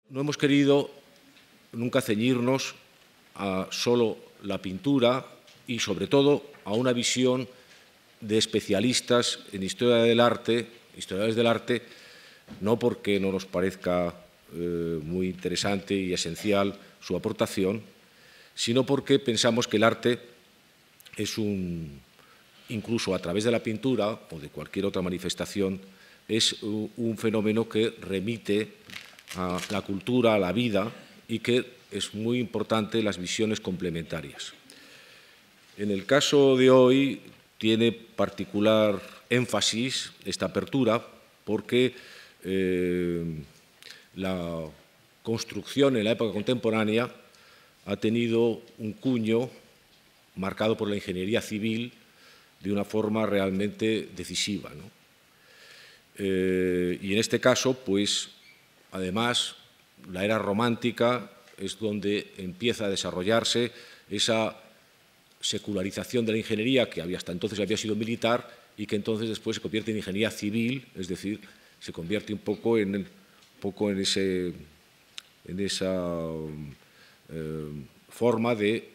No hemos querido nunca ceñirnos a solo la pintura y, sobre todo, a una visión de especialistas en historia del arte, historiadores del arte, no porque no nos parezca muy interesante y esencial su aportación, sino porque pensamos que el arte es incluso a través de la pintura o de cualquier otra manifestación, es un fenómeno que remite a la cultura, a la vida, y que es muy importante las visiones complementarias. En el caso de hoy tiene particular énfasis esta apertura porque la construcción en la época contemporánea ha tenido un cuño marcado por la ingeniería civil de una forma realmente decisiva, ¿no? Y en este caso, pues, además, la era romántica es donde empieza a desarrollarse esa secularización de la ingeniería que hasta entonces había sido militar y que entonces después se convierte en ingeniería civil, es decir, se convierte un poco en esa forma de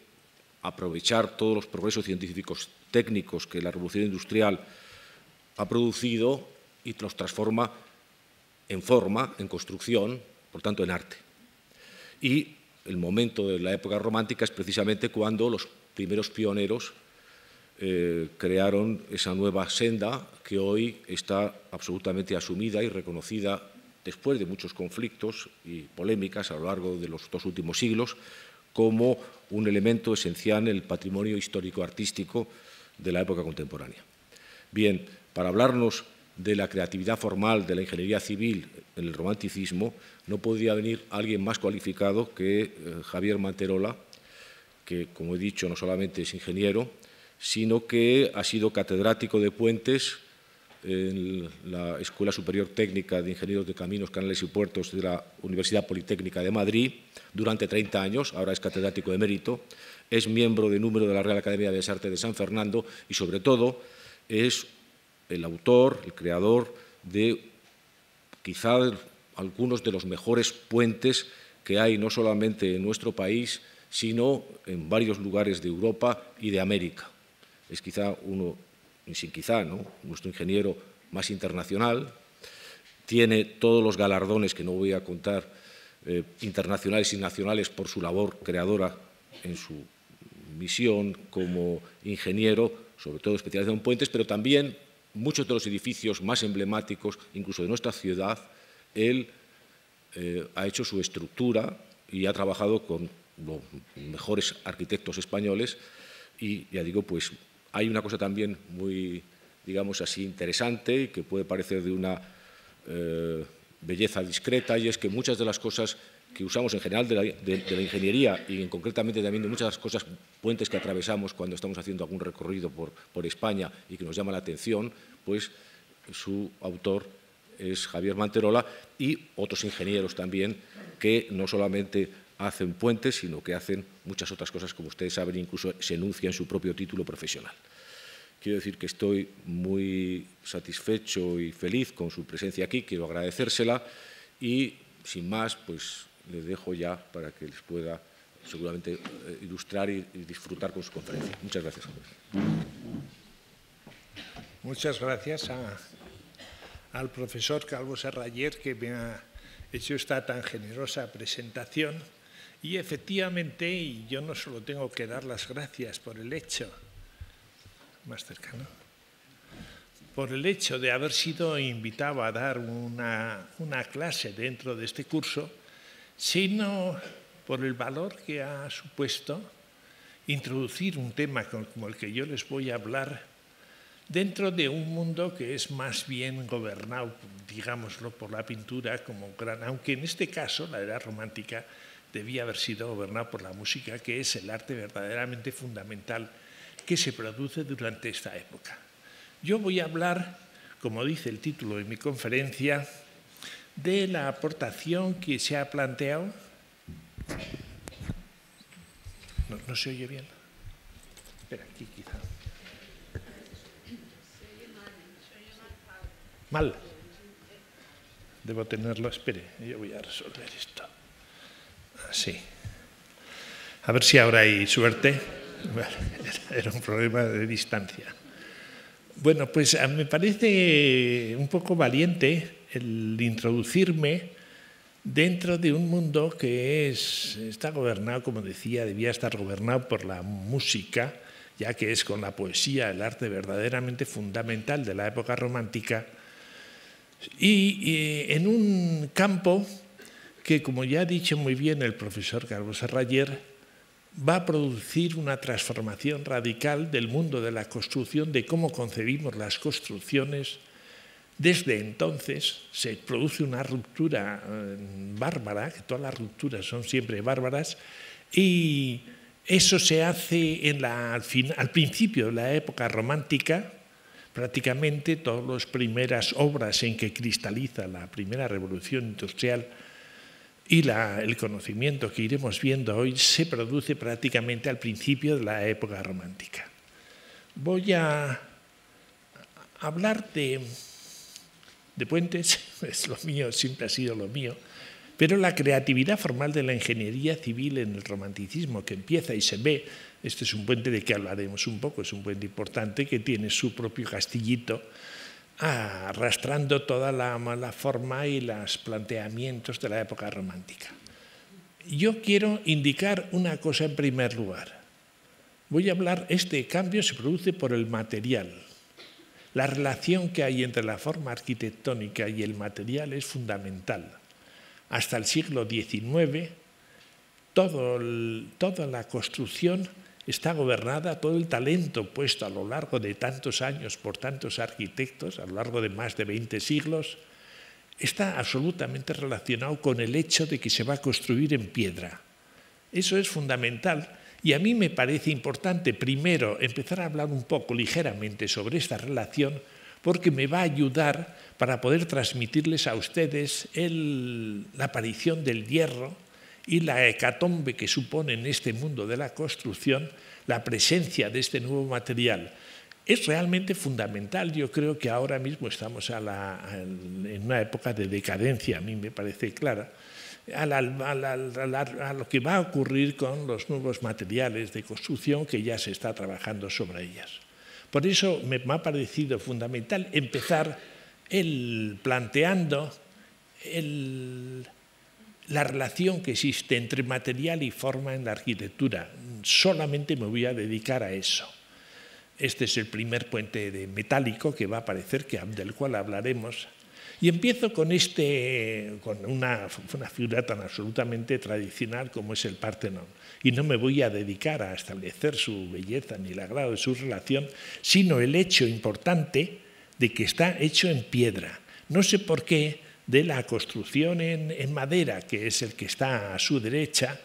aprovechar todos los progresos científicos técnicos que la revolución industrial ha producido y los transforma en forma, en construcción, por tanto en arte. Y el momento de la época romántica es precisamente cuando los primeros pioneros crearon esa nueva senda que hoy está absolutamente asumida y reconocida después de muchos conflictos y polémicas a lo largo de los 2 últimos siglos como un elemento esencial en el patrimonio histórico-artístico de la época contemporánea. Bien, para hablarnos de la creatividad formal de la ingeniería civil en el romanticismo, no podía venir alguien más cualificado que Javier Manterola, que, como he dicho, no solamente es ingeniero, sino que ha sido catedrático de puentes en la Escuela Superior Técnica de Ingenieros de Caminos, Canales y Puertos de la Universidad Politécnica de Madrid durante 30 años, ahora es catedrático de mérito, es miembro de número de la Real Academia de Bellas Artes de San Fernando y, sobre todo, es el autor, el creador de quizá algunos de los mejores puentes que hay no solamente en nuestro país, sino en varios lugares de Europa y de América. Es quizá nuestro ingeniero más internacional, tiene todos los galardones, que no voy a contar, internacionales y nacionales por su labor creadora en su misión como ingeniero, sobre todo especializado en puentes, pero también muchos de los edificios más emblemáticos, incluso de nuestra ciudad, él ha hecho su estructura y ha trabajado con los mejores arquitectos españoles y, ya digo, pues hay una cosa también muy, digamos así, interesante y que puede parecer de una belleza discreta, y es que muchas de las cosas que usamos en general de la ingeniería y concretamente también de muchas cosas, puentes que atravesamos cuando estamos haciendo algún recorrido por España y que nos llama la atención, pues su autor es Javier Manterola y otros ingenieros también que no solamente hacen puentes, sino que hacen muchas otras cosas, como ustedes saben, incluso se enuncia en su propio título profesional. Quiero decir que estoy muy satisfecho y feliz con su presencia aquí, quiero agradecérsela y, sin más, pues les dejo ya para que les pueda seguramente ilustrar y disfrutar con su conferencia. Muchas gracias. Muchas gracias al profesor Calvo Serraller, que me ha hecho esta tan generosa presentación. Y efectivamente, y yo no solo tengo que dar las gracias por el hecho, más cercano, por el hecho de haber sido invitado a dar una clase dentro de este curso, sino por el valor que ha supuesto introducir un tema como el que yo les voy a hablar dentro de un mundo que es más bien gobernado, digámoslo, por la pintura como gran, aunque en este caso la era romántica debía haber sido gobernada por la música, que es el arte verdaderamente fundamental que se produce durante esta época. Yo voy a hablar, como dice el título de mi conferencia, de la aportación que se ha planteado. ¿No se oye bien? Espera, aquí quizá. Mal. Debo tenerlo, espere, yo voy a resolver esto. Sí. A ver si ahora hay suerte. Era un problema de distancia. Bueno, pues me parece un poco valiente el introducirme dentro de un mundo que está gobernado, como decía, debía estar gobernado por la música, ya que es con la poesía el arte verdaderamente fundamental de la época romántica, y en un campo que, como ya ha dicho muy bien el profesor Calvo Serraller, va a producir una transformación radical del mundo de la construcción, de cómo concebimos las construcciones. Desde entonces se produce una ruptura bárbara, que todas las rupturas son siempre bárbaras, y eso se hace al principio de la época romántica. Prácticamente todas las primeras obras en que cristaliza la primera revolución industrial y el conocimiento que iremos viendo hoy se produce prácticamente al principio de la época romántica. Voy a hablar de puentes, es lo mío, siempre ha sido lo mío, pero la creatividad formal de la ingeniería civil en el romanticismo que empieza y se ve. Este es un puente de que hablaremos un poco, es un puente importante que tiene su propio castillito, arrastrando toda la forma y los planteamientos de la época romántica. Yo quiero indicar una cosa en primer lugar. Voy a hablar, este cambio se produce por el material. La relación que hay entre la forma arquitectónica y el material es fundamental. Hasta el siglo XIX, toda la construcción está gobernada, todo el talento puesto a lo largo de tantos años por tantos arquitectos, a lo largo de más de 20 siglos, está absolutamente relacionado con el hecho de que se va a construir en piedra. Eso es fundamental y a mí me parece importante primero empezar a hablar un poco ligeramente sobre esta relación porque me va a ayudar para poder transmitirles a ustedes la aparición del hierro y la hecatombe que supone en este mundo de la construcción la presencia de este nuevo material. Es realmente fundamental. Yo creo que ahora mismo estamos en una época de decadencia, a mí me parece clara, a lo que va a ocurrir con los nuevos materiales de construcción que ya se está trabajando sobre ellas. Por eso me ha parecido fundamental empezar planteando la relación que existe entre material y forma en la arquitectura. Solamente me voy a dedicar a eso. Este es el primer puente metálico que va a aparecer, del cual hablaremos. Y empiezo con una figura tan absolutamente tradicional como es el Partenón. Y no me voy a dedicar a establecer su belleza ni el agrado de su relación, sino el hecho importante de que está hecho en piedra. No sé por qué de la construcción en madera, que es el que está a su derecha,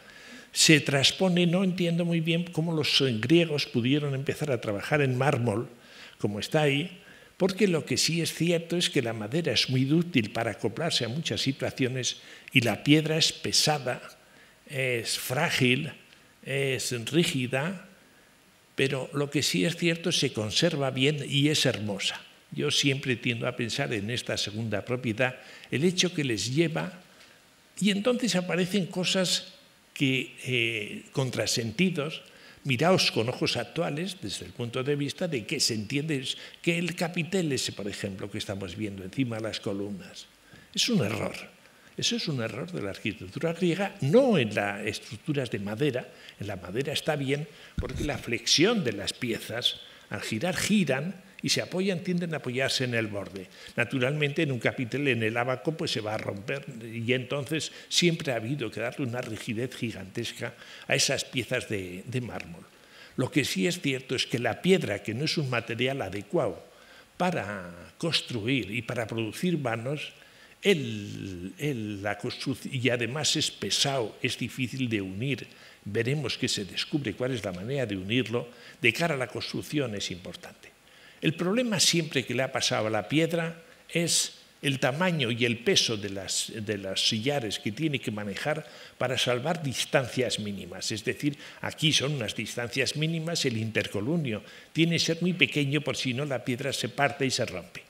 se transpone, no entiendo muy bien cómo los griegos pudieron empezar a trabajar en mármol, como está ahí, porque lo que sí es cierto es que la madera es muy útil para acoplarse a muchas situaciones y la piedra es pesada, es frágil, es rígida, pero lo que sí es cierto es que se conserva bien y es hermosa. Yo siempre tiendo a pensar en esta segunda propiedad, el hecho que les lleva, y entonces aparecen cosas contrasentidos. Miraos con ojos actuales desde el punto de vista de que se entiende que el capitel ese, por ejemplo, que estamos viendo encima de las columnas, es un error. Eso es un error de la arquitectura griega, no en las estructuras de madera. En la madera está bien porque la flexión de las piezas, al girar, giran y se apoyan, tienden a apoyarse en el borde. Naturalmente, en un capitel, en el ábaco, pues se va a romper y entonces siempre ha habido que darle una rigidez gigantesca a esas piezas de mármol. Lo que sí es cierto es que la piedra, que no es un material adecuado para construir y para producir vanos, la construcción, y además es pesado, es difícil de unir. Veremos que se descubre cuál es la manera de unirlo. De cara a la construcción es importante. El problema siempre que le ha pasado a la piedra es el tamaño y el peso de los sillares que tiene que manejar para salvar distancias mínimas. Es decir, aquí son unas distancias mínimas, el intercolumnio tiene que ser muy pequeño por si no la piedra se parte y se rompe.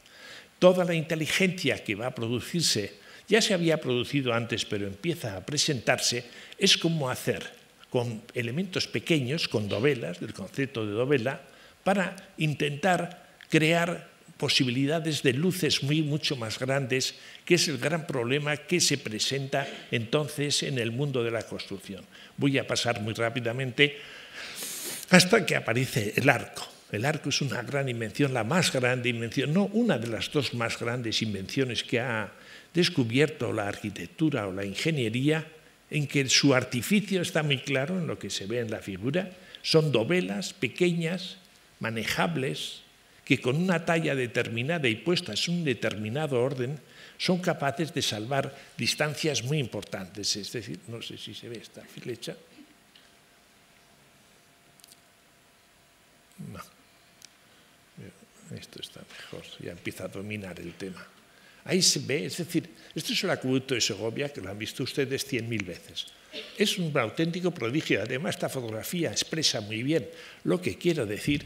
Toda la inteligencia que va a producirse ya se había producido antes, pero empieza a presentarse, es cómo hacer con elementos pequeños, con dovelas, del concepto de dovela, para intentar crear posibilidades de luces mucho más grandes, que es el gran problema que se presenta entonces en el mundo de la construcción. Voy a pasar muy rápidamente hasta que aparece el arco. El arco es una gran invención, la más grande invención, no una de las dos más grandes invenciones que ha descubierto la arquitectura o la ingeniería, en que su artificio está muy claro en lo que se ve en la figura. Son dovelas pequeñas, manejables, que con una talla determinada y puestas en un determinado orden son capaces de salvar distancias muy importantes. Es decir, no sé si se ve esta flecha. No. Esto está mejor, ya empieza a dominar el tema. Ahí se ve, es decir, esto es el acueducto de Segovia, que lo han visto ustedes 100.000 veces. Es un auténtico prodigio. Además, esta fotografía expresa muy bien lo que quiero decir,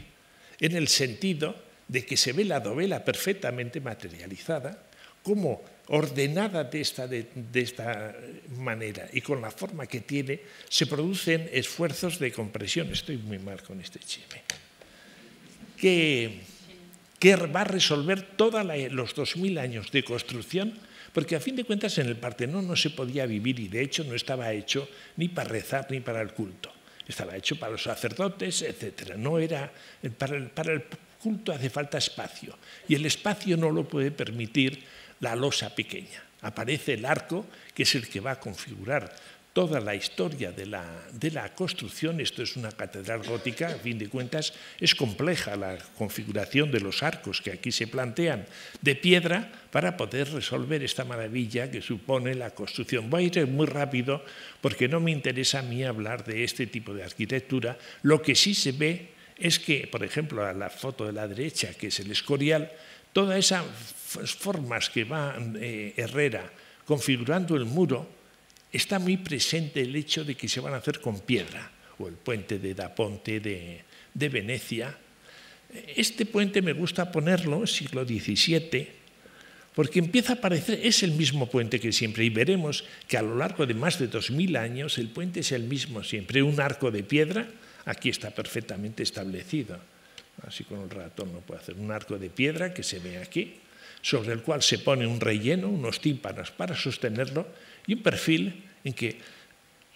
en el sentido de que se ve la dovela perfectamente materializada, como ordenada de esta manera y con la forma que tiene, se producen esfuerzos de compresión. Estoy muy mal con este chisme. Que va a resolver todos los 2000 años de construcción, porque a fin de cuentas en el Partenón no se podía vivir y de hecho no estaba hecho ni para rezar ni para el culto. Estaba hecho para los sacerdotes, etc. No era para el culto hace falta espacio y el espacio no lo puede permitir la losa pequeña. Aparece el arco, que es el que va a configurar toda la historia de la construcción. Esto es una catedral gótica, a fin de cuentas es compleja la configuración de los arcos que aquí se plantean de piedra para poder resolver esta maravilla que supone la construcción. Voy a ir muy rápido porque no me interesa a mí hablar de este tipo de arquitectura. Lo que sí se ve es que, por ejemplo, a la foto de la derecha, que es el Escorial, todas esas formas que va Herrera configurando el muro, está muy presente el hecho de que se van a hacer con piedra, o el puente de Da Ponte de Venecia. Este puente me gusta ponerlo, siglo XVII, porque empieza a aparecer, es el mismo puente que siempre, y veremos que a lo largo de más de 2000 años el puente es el mismo siempre, un arco de piedra, aquí está perfectamente establecido, así con el ratón no puedo hacer, un arco de piedra que se ve aquí, sobre el cual se pone un relleno, unos tímpanos para sostenerlo, y un perfil en que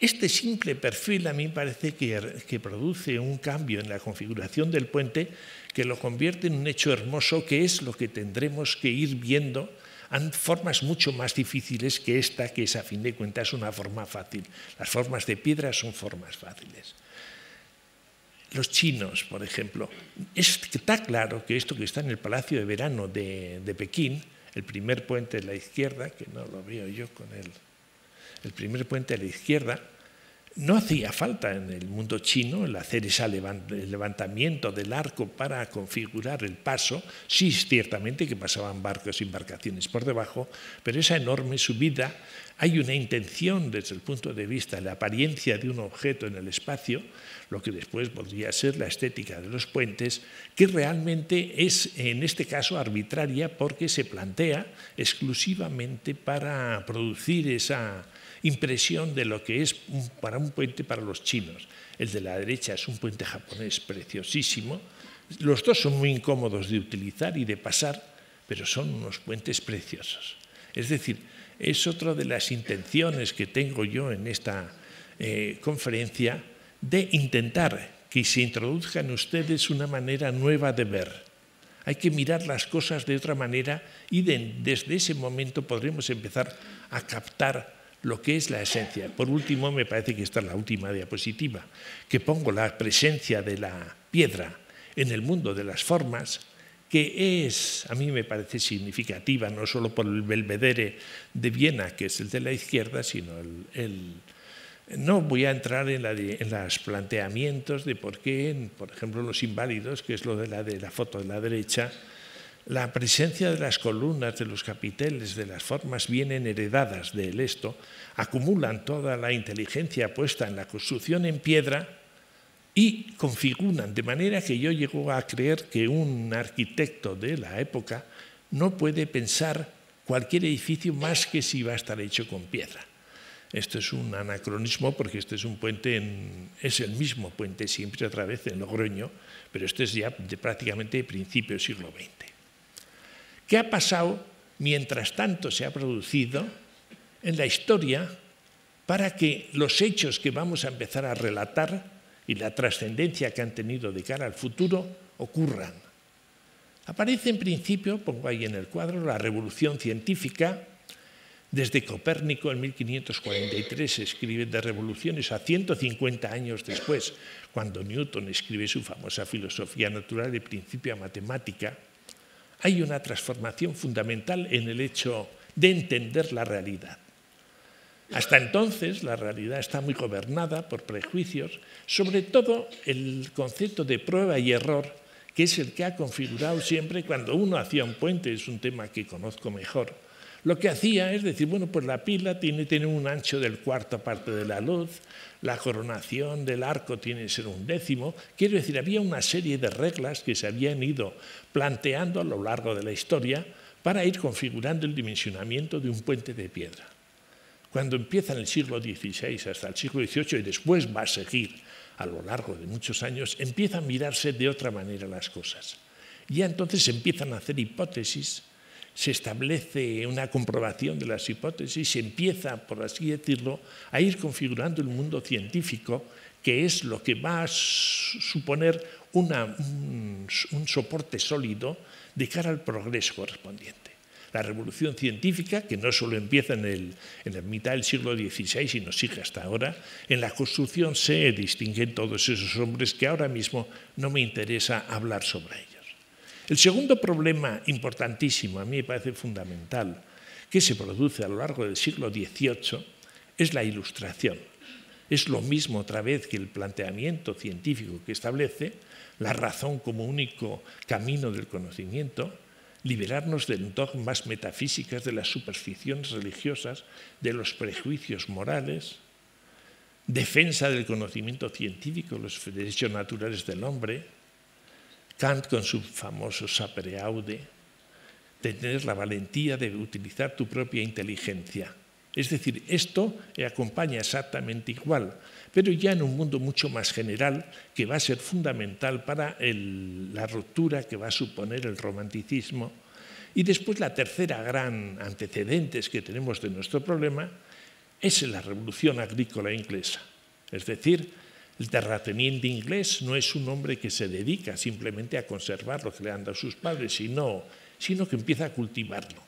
este simple perfil a mí me parece que produce un cambio en la configuración del puente que lo convierte en un hecho hermoso, que es lo que tendremos que ir viendo en formas mucho más difíciles que esta, que es a fin de cuentas una forma fácil. Las formas de piedra son formas fáciles. Los chinos, por ejemplo, está claro que esto que está en el Palacio de Verano de Pekín, el primer puente de la izquierda, que no lo veo yo con el primer puente a la izquierda, no hacía falta en el mundo chino el hacer el levantamiento del arco para configurar el paso. Sí, ciertamente que pasaban barcos y embarcaciones por debajo, pero esa enorme subida, hay una intención desde el punto de vista de la apariencia de un objeto en el espacio, lo que después podría ser la estética de los puentes, que realmente es, en este caso, arbitraria porque se plantea exclusivamente para producir esa impresión de lo que es para un puente para los chinos. El de la derecha es un puente japonés preciosísimo. Los dos son muy incómodos de utilizar y de pasar, pero son unos puentes preciosos. Es decir, es otra de las intenciones que tengo yo en esta conferencia, de intentar que se introduzca en ustedes una manera nueva de ver. Hay que mirar las cosas de otra manera y desde ese momento podremos empezar a captar lo que es la esencia. Por último, me parece que esta es la última diapositiva, que pongo la presencia de la piedra en el mundo de las formas, que es, a mí me parece significativa, no solo por el Belvedere de Viena, que es el de la izquierda, sino no voy a entrar en los planteamientos de por qué, por ejemplo, los inválidos, que es lo de la foto de la derecha, la presencia de las columnas, de los capiteles, de las formas vienen heredadas del esto, acumulan toda la inteligencia puesta en la construcción en piedra y configuran, de manera que yo llego a creer que un arquitecto de la época no puede pensar cualquier edificio más que si va a estar hecho con piedra. Esto es un anacronismo porque este es un puente, es el mismo puente siempre otra vez en Logroño, pero este es ya prácticamente principio del siglo XX. ¿Qué ha pasado mientras tanto se ha producido en la historia para que los hechos que vamos a empezar a relatar y la trascendencia que han tenido de cara al futuro ocurran? Aparece en principio, pongo ahí en el cuadro, la revolución científica. Desde Copérnico en 1543 se escribe de revoluciones a 150 años después, cuando Newton escribe su famosa filosofía natural y principia matemática. Hay una transformación fundamental en el hecho de entender la realidad. Hasta entonces la realidad está muy gobernada por prejuicios, sobre todo el concepto de prueba y error, que es el que ha configurado siempre cuando uno hacía un puente, es un tema que conozco mejor. Lo que hacía es decir, bueno, pues la pila tiene que tener un ancho del cuarta parte de la luz, la coronación del arco tiene que ser 1/10. Quiero decir, había una serie de reglas que se habían ido planteando a lo largo de la historia para ir configurando el dimensionamiento de un puente de piedra. Cuando empieza en el siglo XVI hasta el siglo XVIII y después va a seguir a lo largo de muchos años, empiezan a mirarse de otra manera las cosas. Ya entonces se empiezan a hacer hipótesis, se establece una comprobación de las hipótesis, se empieza, por así decirlo, a ir configurando el mundo científico, que es lo que va a suponer un soporte sólido de cara al progreso correspondiente. La revolución científica, que no solo empieza en la mitad del siglo XVI, sino sigue hasta ahora, en la construcción se distinguen todos esos hombres que ahora mismo no me interesa hablar sobre ellos. El segundo problema importantísimo, a mí me parece fundamental, que se produce a lo largo del siglo XVIII, es la Ilustración. Es lo mismo otra vez que el planteamiento científico que establece la razón como único camino del conocimiento, liberarnos de dogmas metafísicas, de las supersticiones religiosas, de los prejuicios morales, defensa del conocimiento científico, los derechos naturales del hombre. Kant con su famoso sapere aude, de tener la valentía de utilizar tu propia inteligencia. Es decir, esto acompaña exactamente igual, pero ya en un mundo mucho más general que va a ser fundamental para la ruptura que va a suponer el romanticismo. Y después la tercera gran antecedentes que tenemos de nuestro problema es la revolución agrícola inglesa. Es decir, el terrateniente inglés no es un hombre que se dedica simplemente a conservar lo que le han dado sus padres, sino que empieza a cultivarlo.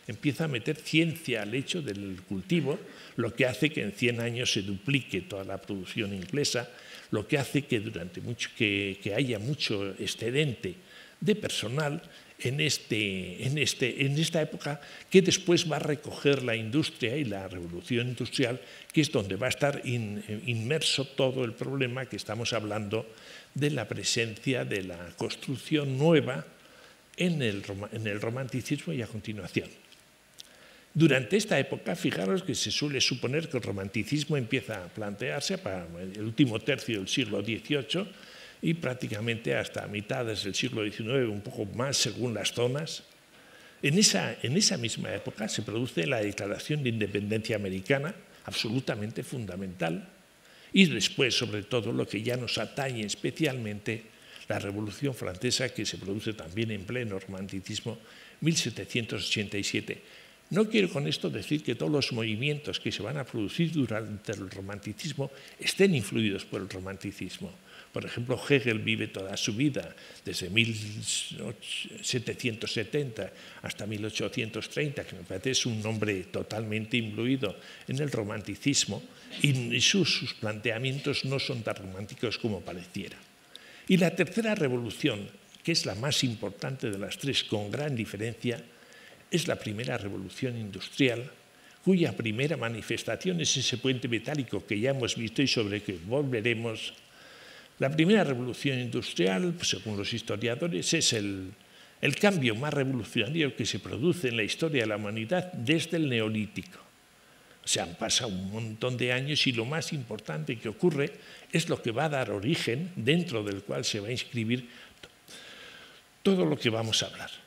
Empieza a meter ciencia al hecho del cultivo, lo que hace que en 100 años se duplique toda la producción inglesa, lo que hace que haya mucho excedente de personal en esta época, que después va a recoger la industria y la revolución industrial, que es donde va a estar inmerso todo el problema que estamos hablando de la presencia de la construcción nueva en el romanticismo y a continuación. Durante esta época, fijaros que se suele suponer que el romanticismo empieza a plantearse para el último tercio del siglo XVIII y prácticamente hasta mitades del siglo XIX, un poco más según las zonas. En esa misma época se produce la Declaración de Independencia Americana, absolutamente fundamental, y después, sobre todo, lo que ya nos atañe especialmente, la Revolución Francesa, que se produce también en pleno romanticismo, 1787. No quiero con esto decir que todos los movimientos que se van a producir durante el romanticismo estén influidos por el romanticismo. Por ejemplo, Hegel vive toda su vida, desde 1770 hasta 1830, que me parece es un hombre totalmente imbuido en el romanticismo, y sus planteamientos no son tan románticos como pareciera. Y la tercera revolución, que es la más importante de las tres, con gran diferencia, es la primera revolución industrial, cuya primera manifestación es ese puente metálico que ya hemos visto y sobre el que volveremos. La primera revolución industrial, según los historiadores, es el cambio más revolucionario que se produce en la historia de la humanidad desde el Neolítico. O sea, han pasado un montón de años y lo más importante que ocurre es lo que va a dar origen, dentro del cual se va a inscribir todo lo que vamos a hablar.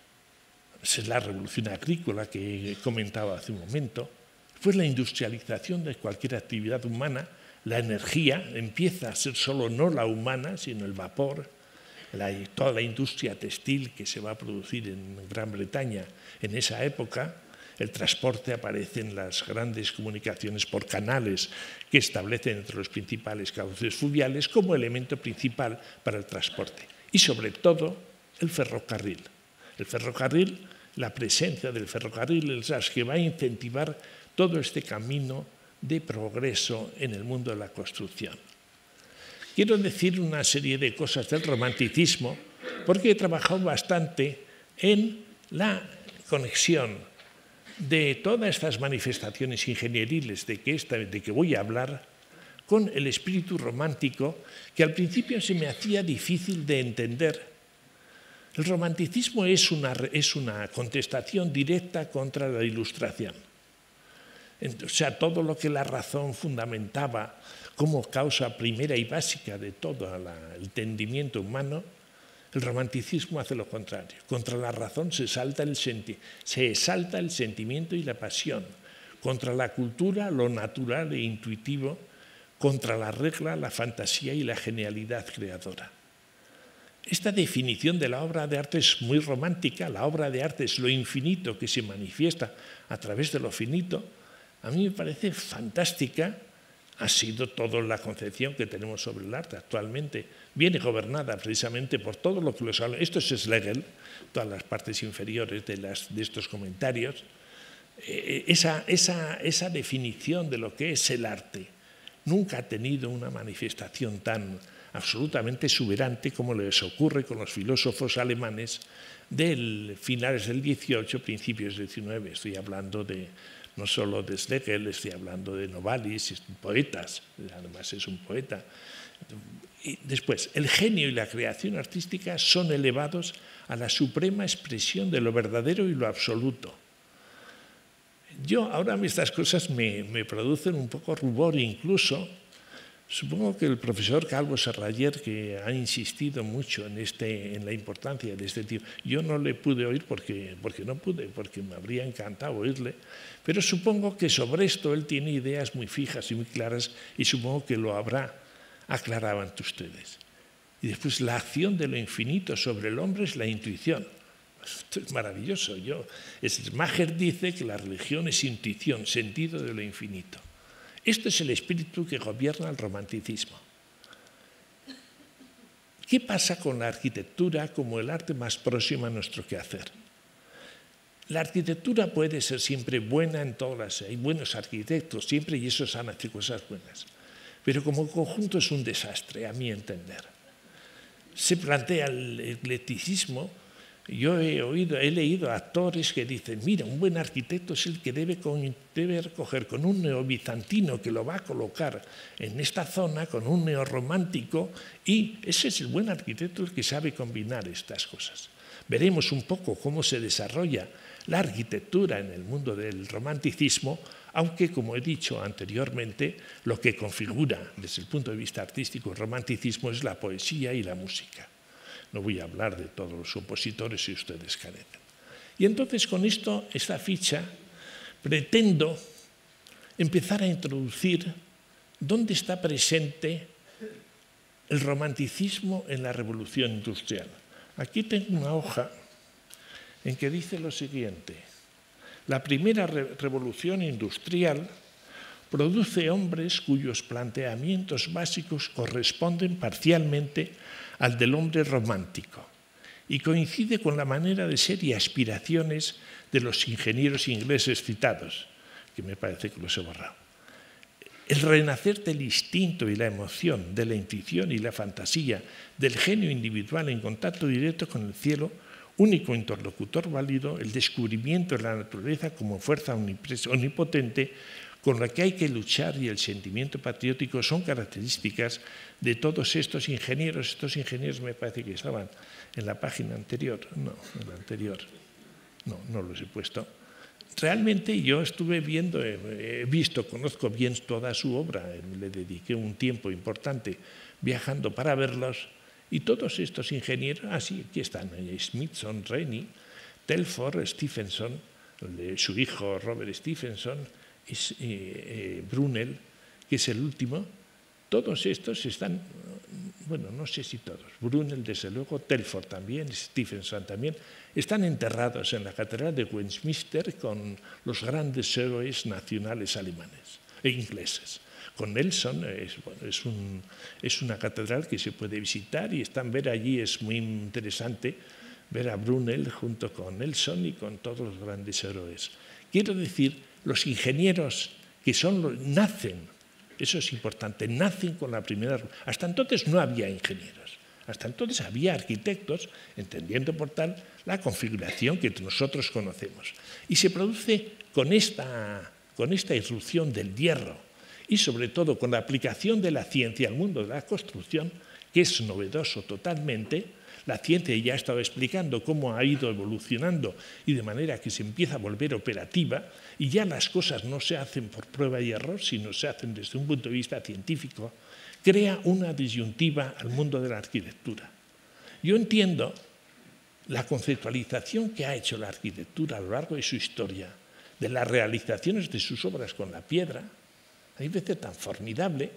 Esa es la revolución agrícola que he comentado hace un momento. Después la industrialización de cualquier actividad humana, la energía empieza a ser solo no la humana, sino el vapor, toda la industria textil que se va a producir en Gran Bretaña en esa época. El transporte aparece en las grandes comunicaciones por canales que establecen entre los principales cauces fluviales como elemento principal para el transporte. Y sobre todo el ferrocarril. El ferrocarril, la presencia del ferrocarril es la que va a incentivar todo este camino de progreso en el mundo de la construcción. Quiero decir una serie de cosas del romanticismo porque he trabajado bastante en la conexión de todas estas manifestaciones ingenieriles de que voy a hablar con el espíritu romántico que al principio se me hacía difícil de entender. El romanticismo es una contestación directa contra la Ilustración. O sea, todo lo que la razón fundamentaba como causa primera y básica de todo el entendimiento humano, el romanticismo hace lo contrario. Contra la razón se exalta el sentimiento y la pasión. Contra la cultura, lo natural e intuitivo. Contra la regla, la fantasía y la genialidad creadora. Esta definición de la obra de arte es muy romántica. La obra de arte es lo infinito que se manifiesta a través de lo finito. A mí me parece fantástica. Ha sido toda la concepción que tenemos sobre el arte actualmente. Viene gobernada precisamente por todo lo que los habla. Esto es Schlegel, todas las partes inferiores de estos comentarios. Esa definición de lo que es el arte nunca ha tenido una manifestación tan absolutamente exuberante como les ocurre con los filósofos alemanes del finales del XVIII, principios del XIX. Estoy hablando no solo de Schlegel, estoy hablando de Novalis, poetas, además es un poeta. Y después, el genio y la creación artística son elevados a la suprema expresión de lo verdadero y lo absoluto. Ahora estas cosas me producen un poco rubor incluso. Supongo que el profesor Calvo Serraller, que ha insistido mucho en la importancia de este tipo, yo no le pude oír porque no pude, porque me habría encantado oírle, pero supongo que sobre esto él tiene ideas muy fijas y muy claras y supongo que lo habrá aclarado ante ustedes. Y después la acción de lo infinito sobre el hombre es la intuición. Esto es maravilloso. Maher dice que la religión es intuición, sentido de lo infinito. Esto es el espíritu que gobierna el romanticismo. ¿Qué pasa con la arquitectura como el arte más próximo a nuestro quehacer? La arquitectura puede ser siempre buena en todas hay buenos arquitectos siempre y esos han hecho cosas buenas. Pero como conjunto es un desastre, a mi entender. Se plantea el eclecticismo. Yo he leído a actores que dicen, mira, un buen arquitecto es el que debe recoger con un neobizantino que lo va a colocar en esta zona, con un neorromántico, y ese es el buen arquitecto el que sabe combinar estas cosas. Veremos un poco cómo se desarrolla la arquitectura en el mundo del romanticismo, aunque, como he dicho anteriormente, lo que configura desde el punto de vista artístico el romanticismo es la poesía y la música. No voy a hablar de todos los compositores si ustedes carecen. Y entonces con esta ficha, pretendo empezar a introducir dónde está presente el romanticismo en la revolución industrial. Aquí tengo una hoja en que dice lo siguiente. La primera revolución industrial produce hombres cuyos planteamientos básicos corresponden parcialmente al del hombre romántico y coincide con la manera de ser y aspiraciones de los ingenieros ingleses citados, que me parece que los he borrado. El renacer del instinto y la emoción, de la intuición y la fantasía, del genio individual en contacto directo con el cielo, único interlocutor válido, el descubrimiento de la naturaleza como fuerza omnipotente con la que hay que luchar y el sentimiento patriótico son características de todos estos ingenieros. Estos ingenieros me parece que estaban en la página anterior. No, en la anterior. No los he puesto. Realmente yo estuve viendo, conozco bien toda su obra, le dediqué un tiempo importante viajando para verlos y todos estos ingenieros, aquí están, Smithson, Rennie, Telford, Stephenson, su hijo Robert Stephenson, Brunel, que es el último. Todos estos están, bueno, no sé si todos, Brunel desde luego, Telford también, Stephenson también, están enterrados en la Catedral de Westminster con los grandes héroes nacionales alemanes e ingleses. Con Nelson es una catedral que se puede visitar y ver allí es muy interesante ver a Brunel junto con Nelson y con todos los grandes héroes. Quiero decir, los ingenieros que nacen, eso es importante, nacen con la primera... Hasta entonces no había ingenieros, hasta entonces había arquitectos, entendiendo por tal la configuración que nosotros conocemos. Y se produce con esta irrupción del hierro y sobre todo con la aplicación de la ciencia al mundo de la construcción, que es novedoso totalmente. La ciencia ya ha estado explicando cómo ha ido evolucionando y de manera que se empieza a volver operativa y ya las cosas no se hacen por prueba y error, sino se hacen desde un punto de vista científico, crea una disyuntiva al mundo de la arquitectura. Yo entiendo la conceptualización que ha hecho la arquitectura a lo largo de su historia, de las realizaciones de sus obras con la piedra, a mí me parece tan formidable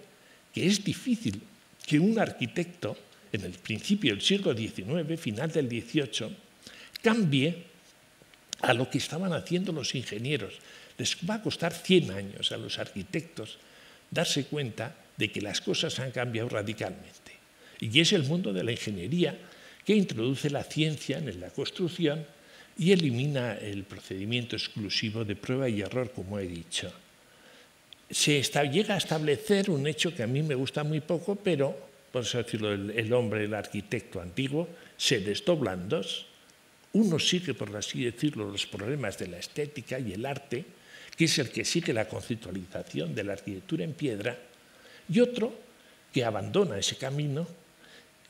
que es difícil que un arquitecto en el principio del siglo XIX, final del XVIII, cambie a lo que estaban haciendo los ingenieros. Les va a costar 100 años a los arquitectos darse cuenta de que las cosas han cambiado radicalmente. Y es el mundo de la ingeniería que introduce la ciencia en la construcción y elimina el procedimiento exclusivo de prueba y error, como he dicho. Llega a establecer un hecho que a mí me gusta muy poco, pero, por eso decirlo, el hombre, el arquitecto antiguo, se desdobla en dos. Uno sigue, por así decirlo, los problemas de la estética y el arte, que es el que sigue la conceptualización de la arquitectura en piedra, y otro que abandona ese camino,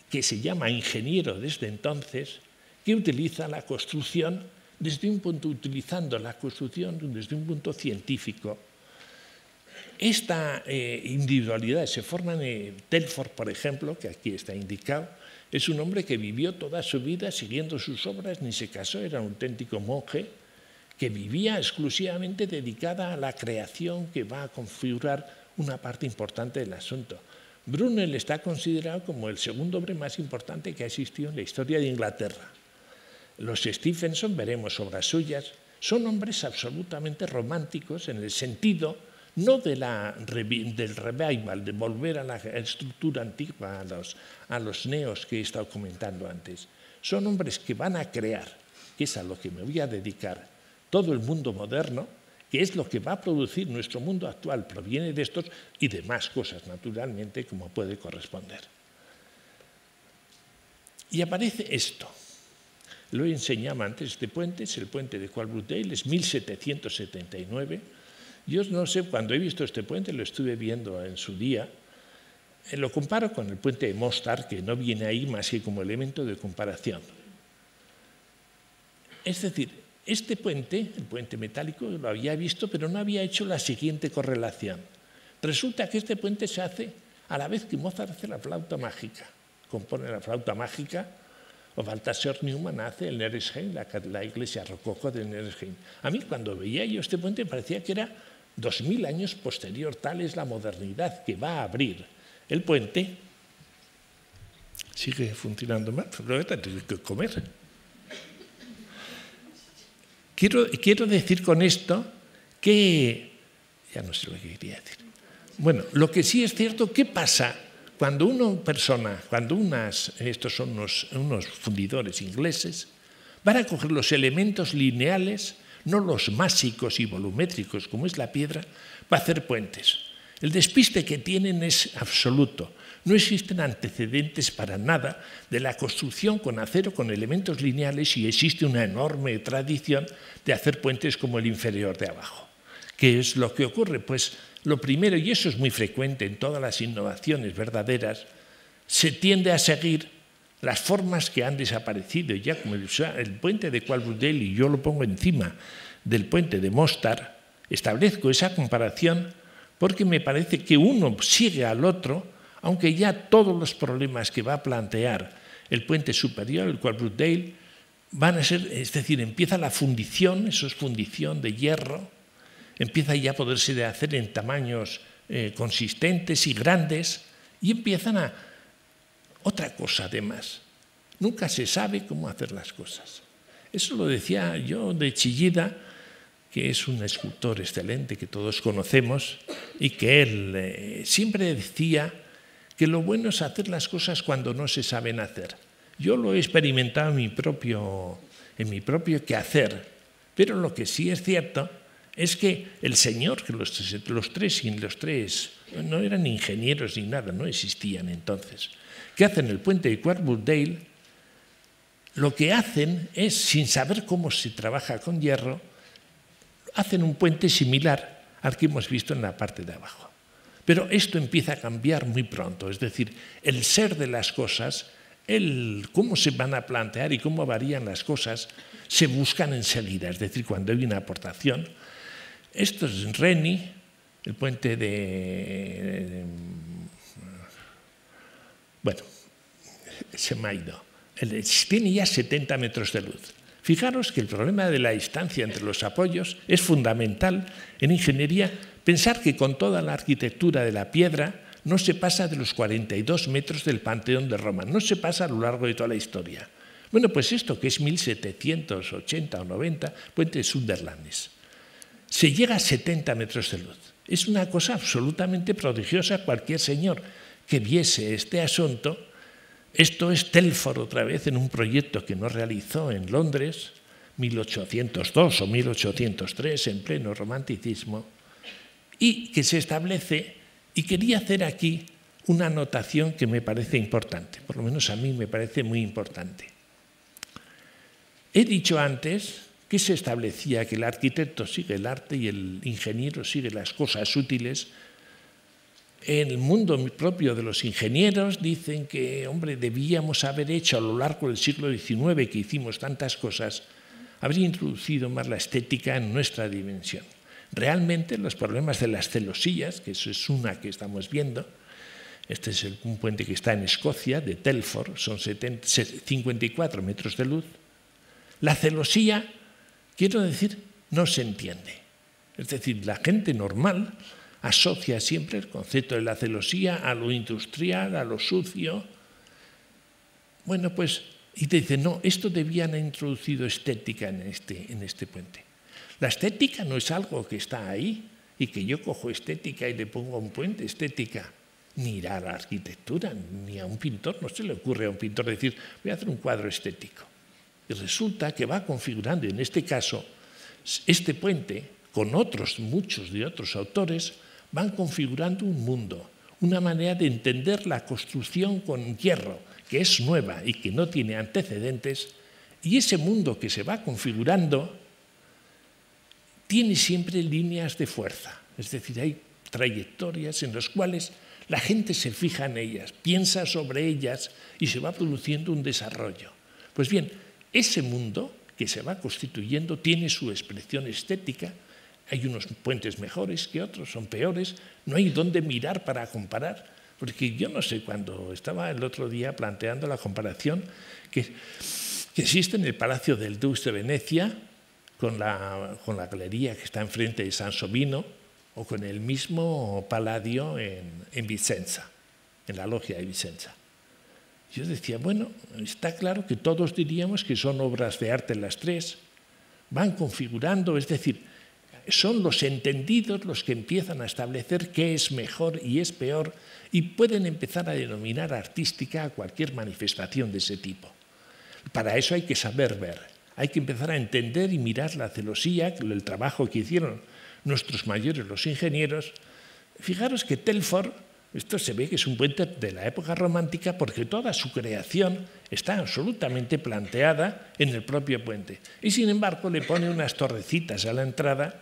que se llama ingeniero desde entonces, que utiliza la construcción utilizando la construcción desde un punto científico. Esta individualidad se forma en Telford, por ejemplo, que aquí está indicado. Es un hombre que vivió toda su vida siguiendo sus obras, ni se casó, era un auténtico monje que vivía exclusivamente dedicada a la creación que va a configurar una parte importante del asunto. Brunel está considerado como el segundo hombre más importante que ha existido en la historia de Inglaterra. Los Stephenson, veremos obras suyas, son hombres absolutamente románticos en el sentido no del revival, de volver a la estructura antigua, a los neos que he estado comentando antes. Son hombres que van a crear, que es a lo que me voy a dedicar, todo el mundo moderno, que es lo que va a producir nuestro mundo actual, proviene de estos y de más cosas, naturalmente, como puede corresponder. Y aparece esto. Lo enseñaba antes, este puente es el puente de Coalbrookdale, es 1779. Yo no sé, cuando he visto este puente, lo estuve viendo en su día, lo comparo con el puente de Mostar, que no viene ahí más que como elemento de comparación. Es decir, este puente, el puente metálico, lo había visto, pero no había hecho la siguiente correlación. Resulta que este puente se hace a la vez que Mozart hace la flauta mágica. Compone la flauta mágica, o Balthasar Neumann hace el Neresheim, la iglesia rococó de Neresheim. A mí, cuando veía yo este puente, me parecía que era 2000 años posterior. Tal es la modernidad que va a abrir el puente. Sigue funcionando mal, pero tengo que comer. Quiero decir con esto que... Ya no sé lo que quería decir. Bueno, lo que sí es cierto, ¿qué pasa cuando estos son unos fundidores ingleses, van a coger los elementos lineales, no los másicos y volumétricos como es la piedra, para hacer puentes? El despiste que tienen es absoluto. No existen antecedentes para nada de la construcción con acero con elementos lineales y existe una enorme tradición de hacer puentes como el inferior de abajo. ¿Qué es lo que ocurre? Pues lo primero, y eso es muy frecuente en todas las innovaciones verdaderas, se tiende a seguir las formas que han desaparecido. Ya como el puente de Coalbrookdale, y yo lo pongo encima del puente de Mostar, establezco esa comparación porque me parece que uno sigue al otro, aunque ya todos los problemas que va a plantear el puente superior, el Coalbrookdale, van a ser, es decir, empieza la fundición, eso es fundición de hierro, empieza ya a poderse hacer en tamaños consistentes y grandes, y empiezan a otra cosa además. Nunca se sabe cómo hacer las cosas. Eso lo decía yo de Chillida, que es un escultor excelente que todos conocemos, y que él siempre decía que lo bueno es hacer las cosas cuando no se saben hacer. Yo lo he experimentado en mi propio quehacer, pero lo que sí es cierto es que el señor, que los tres no eran ingenieros ni nada, no existían entonces, que hacen el puente de Quarbus-Dale, lo que hacen es, sin saber cómo se trabaja con hierro, hacen un puente similar al que hemos visto en la parte de abajo. Pero esto empieza a cambiar muy pronto, es decir, el ser de las cosas, cómo se van a plantear y cómo varían las cosas, se buscan enseguida, es decir, cuando hay una aportación. Esto es Reni, el puente de... Bueno, se me ha ido. Tiene ya 70 metros de luz. Fijaros que el problema de la distancia entre los apoyos es fundamental en ingeniería. Pensar que con toda la arquitectura de la piedra no se pasa de los 42 metros del Panteón de Roma, no se pasa a lo largo de toda la historia. Bueno, pues esto que es 1780 o 90, puente de Sunderlandes, se llega a 70 metros de luz. Es una cosa absolutamente prodigiosa. Cualquier señor que viese este asunto. Esto es Telford otra vez en un proyecto que no realizó en Londres, 1802 o 1803, en pleno romanticismo, y que se establece, y quería hacer aquí una anotación que me parece importante, por lo menos a mí me parece muy importante. He dicho antes que se establecía que el arquitecto sigue el arte y el ingeniero sigue las cosas útiles. En el mundo propio de los ingenieros dicen que, hombre, debíamos haber hecho a lo largo del siglo XIX, que hicimos tantas cosas, habría introducido más la estética en nuestra dimensión. Realmente los problemas de las celosillas, que eso es una que estamos viendo, este es un puente que está en Escocia, de Telford, son 54 metros de luz. La celosilla, quiero decir, no se entiende. Es decir, la gente normal asocia siempre el concepto de la celosía a lo industrial, a lo sucio. Bueno, pues, y te dicen, no, esto debían haber introducido estética en este puente. La estética no es algo que está ahí y que yo cojo estética y le pongo a un puente estética. Ni a la arquitectura, ni a un pintor. No se le ocurre a un pintor decir, voy a hacer un cuadro estético. Y resulta que va configurando, en este caso, este puente, con otros, muchos de otros autores, van configurando un mundo, una manera de entender la construcción con hierro, que es nueva y que no tiene antecedentes, y ese mundo que se va configurando tiene siempre líneas de fuerza, es decir, hay trayectorias en las cuales la gente se fija en ellas, piensa sobre ellas y se va produciendo un desarrollo. Pues bien, ese mundo que se va constituyendo tiene su expresión estética. Hay unos puentes mejores que otros, son peores, no hay dónde mirar para comparar, porque yo no sé, cuando estaba el otro día planteando la comparación que existe en el Palacio del Dux de Venecia con la galería que está enfrente de Sansovino o con el mismo Palladio en Vicenza, en la logia de Vicenza. Yo decía, bueno, está claro que todos diríamos que son obras de arte las tres, van configurando, es decir, son los entendidos los que empiezan a establecer qué es mejor y es peor y pueden empezar a denominar artística a cualquier manifestación de ese tipo. Para eso hay que saber ver, hay que empezar a entender y mirar la celosía, el trabajo que hicieron nuestros mayores, los ingenieros. Fijaros que Telford, esto se ve que es un puente de la época romántica porque toda su creación está absolutamente planteada en el propio puente. Y sin embargo le pone unas torrecitas a la entrada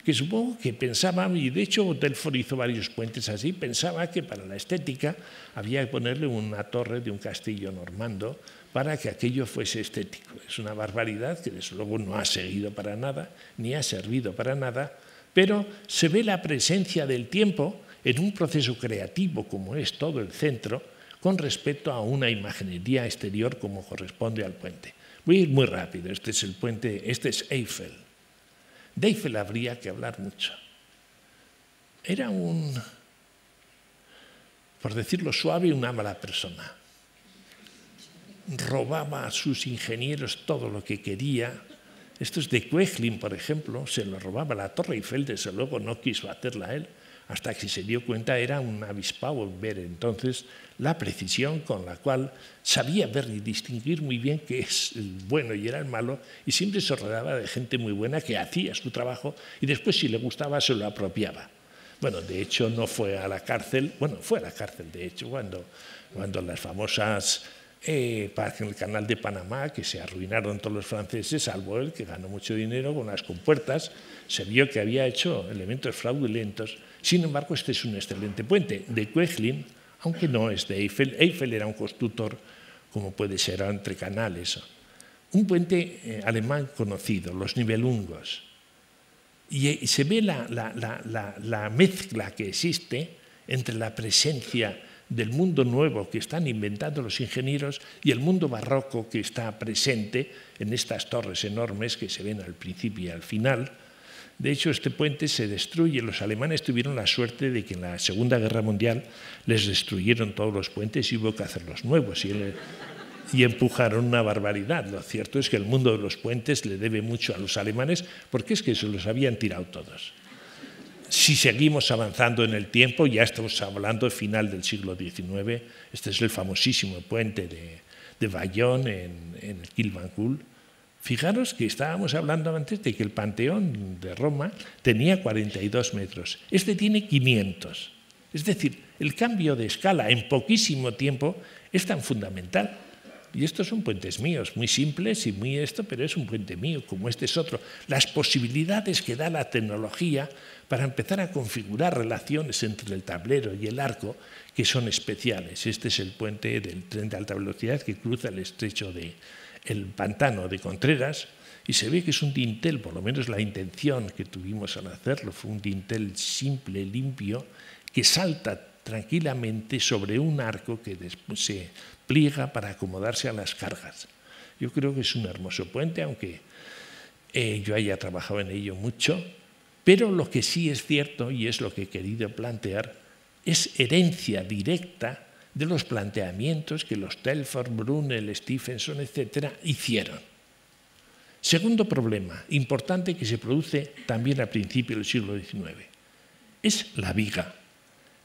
que supongo que pensaba, y de hecho Telford hizo varios puentes así, pensaba que para la estética había que ponerle una torre de un castillo normando para que aquello fuese estético. Es una barbaridad que desde luego no ha seguido para nada, ni ha servido para nada, pero se ve la presencia del tiempo en un proceso creativo como es todo el centro, con respecto a una imaginería exterior como corresponde al puente. Voy a ir muy rápido. Este es el puente, este es Eiffel. De Eiffel habría que hablar mucho. Era por decirlo suave, una mala persona. Robaba a sus ingenieros todo lo que quería. Esto es de Koechlin, por ejemplo, se lo robaba. La Torre Eiffel, desde luego, no quiso hacerla él, hasta que se dio cuenta era un avispado en ver entonces la precisión con la cual sabía ver y distinguir muy bien qué es el bueno y era el malo, y siempre se rodeaba de gente muy buena que hacía su trabajo y después, si le gustaba, se lo apropiaba. Bueno, de hecho, no fue a la cárcel, bueno, fue a la cárcel, de hecho, cuando las famosas en el canal de Panamá, que se arruinaron todos los franceses, salvo él, que ganó mucho dinero con las compuertas, se vio que había hecho elementos fraudulentos. Sin embargo, este es un excelente puente de Koechlin, aunque no es de Eiffel. Eiffel era un constructor, como puede ser entre canales. Un puente alemán conocido, los Nibelungos. Y se ve la mezcla que existe entre la presencia del mundo nuevo que están inventando los ingenieros y el mundo barroco que está presente en estas torres enormes que se ven al principio y al final. De hecho, este puente se destruye. Los alemanes tuvieron la suerte de que en la Segunda Guerra Mundial les destruyeron todos los puentes y hubo que hacerlos nuevos y empujaron una barbaridad. Lo cierto es que el mundo de los puentes le debe mucho a los alemanes porque es que se los habían tirado todos. Si seguimos avanzando en el tiempo, ya estamos hablando del final del siglo XIX, este es el famosísimo puente de Bayonne en el Kilbancourt. Fijaros que estábamos hablando antes de que el Panteón de Roma tenía 42 metros, este tiene 500. Es decir, el cambio de escala en poquísimo tiempo es tan fundamental. Y estos son puentes míos, muy simples y muy pero es un puente mío, como este es otro. Las posibilidades que da la tecnología para empezar a configurar relaciones entre el tablero y el arco que son especiales. Este es el puente del tren de alta velocidad que cruza el estrecho el pantano de Contreras y se ve que es un dintel, por lo menos la intención que tuvimos al hacerlo fue un dintel simple, limpio, que salta tranquilamente sobre un arco que después se pliega para acomodarse a las cargas. Yo creo que es un hermoso puente, aunque yo haya trabajado en ello mucho, pero lo que sí es cierto, y es lo que he querido plantear, es herencia directa de los planteamientos que los Telford, Brunel, Stephenson, etcétera, hicieron. Segundo problema importante que se produce también a principios del siglo XIX es la viga.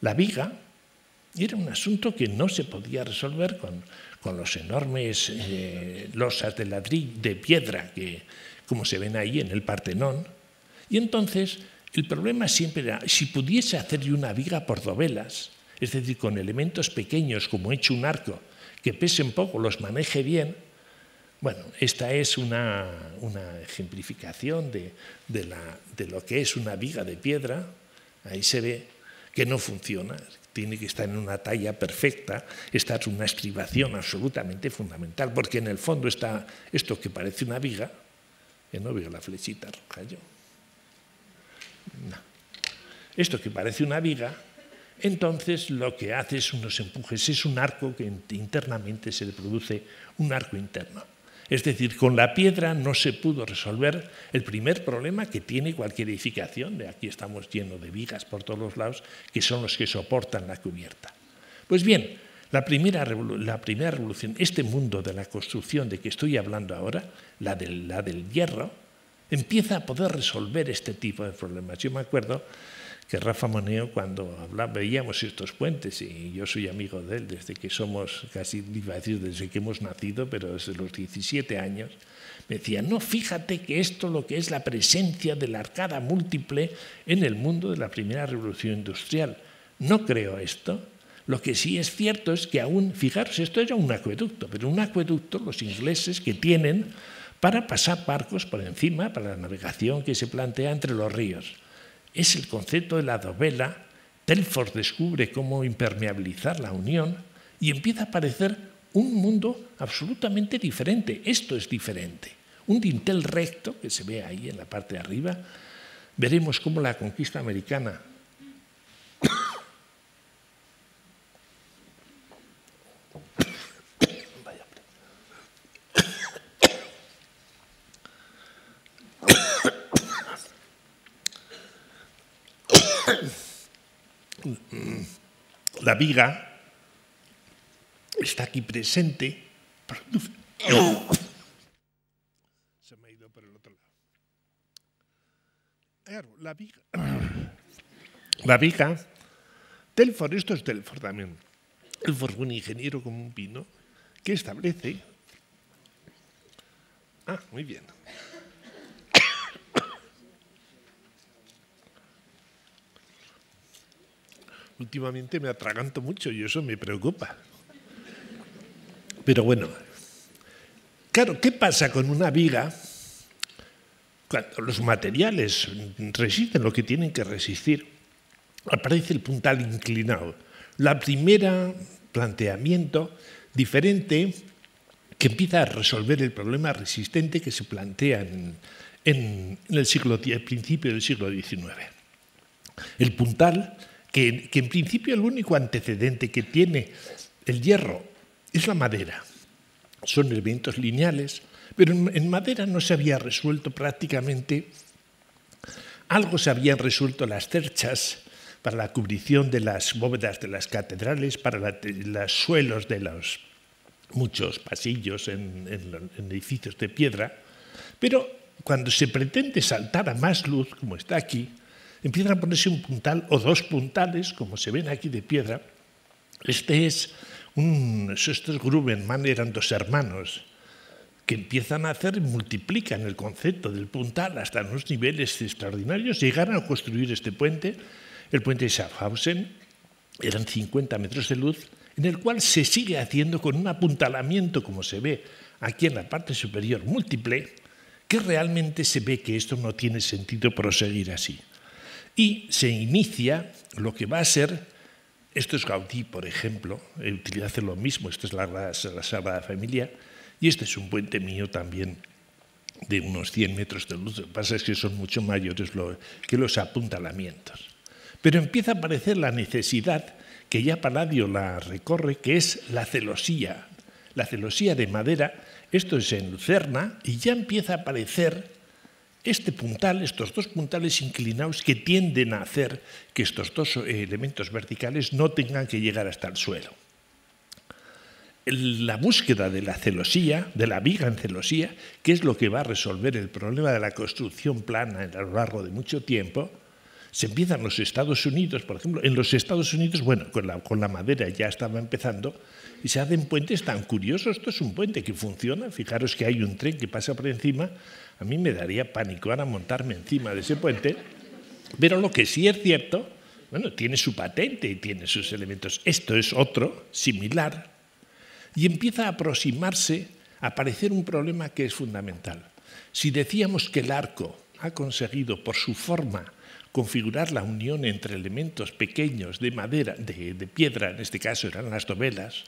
La viga era un asunto que no se podía resolver con los enormes losas de ladrillo, de piedra, que, como se ven ahí en el Partenón. Y entonces el problema siempre era, si pudiese hacer yo una viga por dovelas, es decir, con elementos pequeños como he hecho un arco, que pesen poco, los maneje bien. Bueno, esta es una ejemplificación de lo que es una viga de piedra. Ahí se ve que no funciona, tiene que estar en una talla perfecta. Esta es una estribación absolutamente fundamental, porque en el fondo está esto que parece una viga, que no veo la flechita roja yo. No. Esto que parece una viga, entonces lo que hace es unos empujes, es un arco que internamente se le produce un arco interno. Es decir, con la piedra no se pudo resolver el primer problema que tiene cualquier edificación. De aquí estamos llenos de vigas por todos los lados, que son los que soportan la cubierta. Pues bien, la primera revolución, este mundo de la construcción de que estoy hablando ahora, la del hierro, empieza a poder resolver este tipo de problemas. Yo me acuerdo que Rafa Moneo, cuando veíamos estos puentes, y yo soy amigo de él desde que somos, casi iba a decir desde que hemos nacido, pero desde los 17 años, me decía, no, fíjate que esto lo que es la presencia de la arcada múltiple en el mundo de la primera revolución industrial. No creo esto. Lo que sí es cierto es que aún, fijaros, esto era un acueducto, pero un acueducto los ingleses que tienen para pasar barcos por encima, para la navegación que se plantea entre los ríos. Es el concepto de la dovela. Telford descubre cómo impermeabilizar la unión y empieza a aparecer un mundo absolutamente diferente. Esto es diferente. Un dintel recto, que se ve ahí en la parte de arriba. Veremos cómo la conquista americana La viga está aquí presente. Se me ha ido por el otro lado. Claro, la viga, Telford, esto es Telford también. Telford fue un ingeniero como un pino que establece. Muy bien. Últimamente me atraganto mucho y eso me preocupa. Pero bueno, claro, ¿qué pasa con una viga cuando los materiales resisten lo que tienen que resistir? Aparece el puntal inclinado. La primera planteamiento diferente que empieza a resolver el problema resistente que se plantea en el principio del siglo XIX. El puntal, que en principio el único antecedente que tiene el hierro es la madera. Son elementos lineales, pero en madera no se había resuelto prácticamente. Algo se habían resuelto las cerchas para la cubrición de las bóvedas de las catedrales, para los suelos de los muchos pasillos en edificios de piedra, pero cuando se pretende saltar a más luz, como está aquí, empiezan a ponerse un puntal o dos puntales, como se ven aquí de piedra. Estos Grubenmann eran dos hermanos que empiezan a hacer, multiplican el concepto del puntal hasta unos niveles extraordinarios, llegaron a construir este puente, el puente de Schaffhausen, eran 50 metros de luz, en el cual se sigue haciendo con un apuntalamiento, como se ve aquí en la parte superior, múltiple, que realmente se ve que esto no tiene sentido proseguir así. Y se inicia lo que va a ser, esto es Gaudí, por ejemplo, utiliza lo mismo, esto es la Sagrada Familia, y este es un puente mío también de unos 100 metros de luz. Lo que pasa es que son mucho mayores que los apuntalamientos. Pero empieza a aparecer la necesidad, que ya Palladio la recorre, que es la celosía. La celosía de madera, esto es en Lucerna, y ya empieza a aparecer este puntal, estos dos puntales inclinados que tienden a hacer que estos dos elementos verticales no tengan que llegar hasta el suelo. La búsqueda de la celosía, de la viga en celosía, que es lo que va a resolver el problema de la construcción plana a lo largo de mucho tiempo, se empieza en los Estados Unidos, por ejemplo. En los Estados Unidos, bueno, con la madera ya estaba empezando, y se hacen puentes tan curiosos. Esto es un puente que funciona. Fijaros que hay un tren que pasa por encima. A mí me daría pánico ahora montarme encima de ese puente, pero lo que sí es cierto, bueno, tiene su patente y tiene sus elementos. Esto es otro, similar, y empieza a aproximarse, a aparecer un problema que es fundamental. Si decíamos que el arco ha conseguido, por su forma, configurar la unión entre elementos pequeños de madera, de piedra, en este caso eran las dovelas,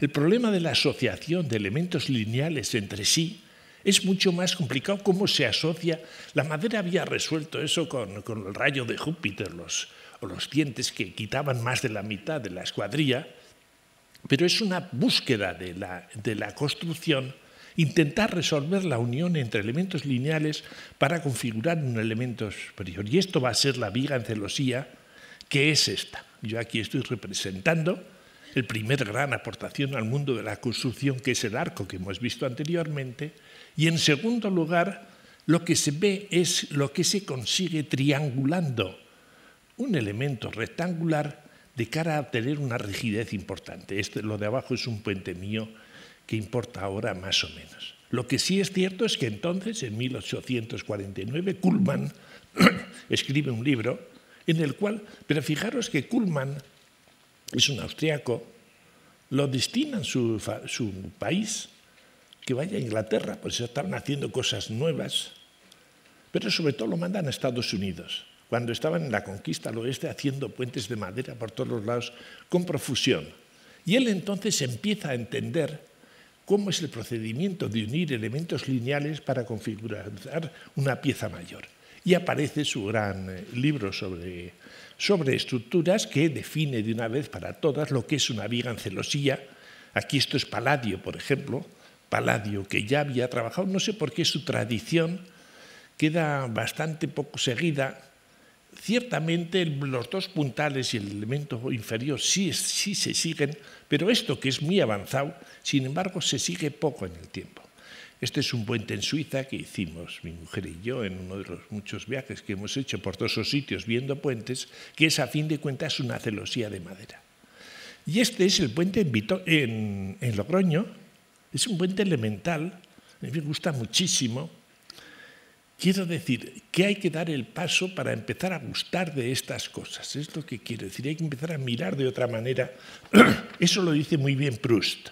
el problema de la asociación de elementos lineales entre sí es mucho más complicado. ¿Cómo se asocia? La madera había resuelto eso con el rayo de Júpiter, o los dientes que quitaban más de la mitad de la escuadrilla, pero es una búsqueda de la construcción, intentar resolver la unión entre elementos lineales para configurar un elemento superior. Y esto va a ser la viga en celosía, que es esta. Yo aquí estoy representando el primer gran aportación al mundo de la construcción, que es el arco que hemos visto anteriormente, y en segundo lugar, lo que se ve es lo que se consigue triangulando un elemento rectangular de cara a tener una rigidez importante. Lo de abajo es un puente mío que importa ahora más o menos. Lo que sí es cierto es que entonces, en 1849, Kuhlmann escribe un libro en el cual, pero fijaros que Kuhlmann es un austriaco, lo destina en su país, que vaya a Inglaterra, pues estaban haciendo cosas nuevas, pero sobre todo lo mandan a Estados Unidos, cuando estaban en la conquista al oeste haciendo puentes de madera por todos los lados con profusión. Y él entonces empieza a entender cómo es el procedimiento de unir elementos lineales para configurar una pieza mayor. Y aparece su gran libro sobre estructuras, que define de una vez para todas lo que es una viga en celosía. Aquí esto es Palladio, por ejemplo. Palladio, que ya había trabajado, no sé por qué su tradición queda bastante poco seguida Ciertamente los dos puntales y el elemento inferior sí se siguen, pero esto que es muy avanzado, sin embargo, se sigue poco en el tiempo. Este es un puente en Suiza que hicimos mi mujer y yo en uno de los muchos viajes que hemos hecho por todos esos sitios viendo puentes, que es a fin de cuentas una celosía de madera. Y este es el puente en Logroño, es un puente elemental, a mí me gusta muchísimo. Quiero decir que hay que dar el paso para empezar a gustar de estas cosas, es lo que quiero decir, hay que empezar a mirar de otra manera. Eso lo dice muy bien Proust.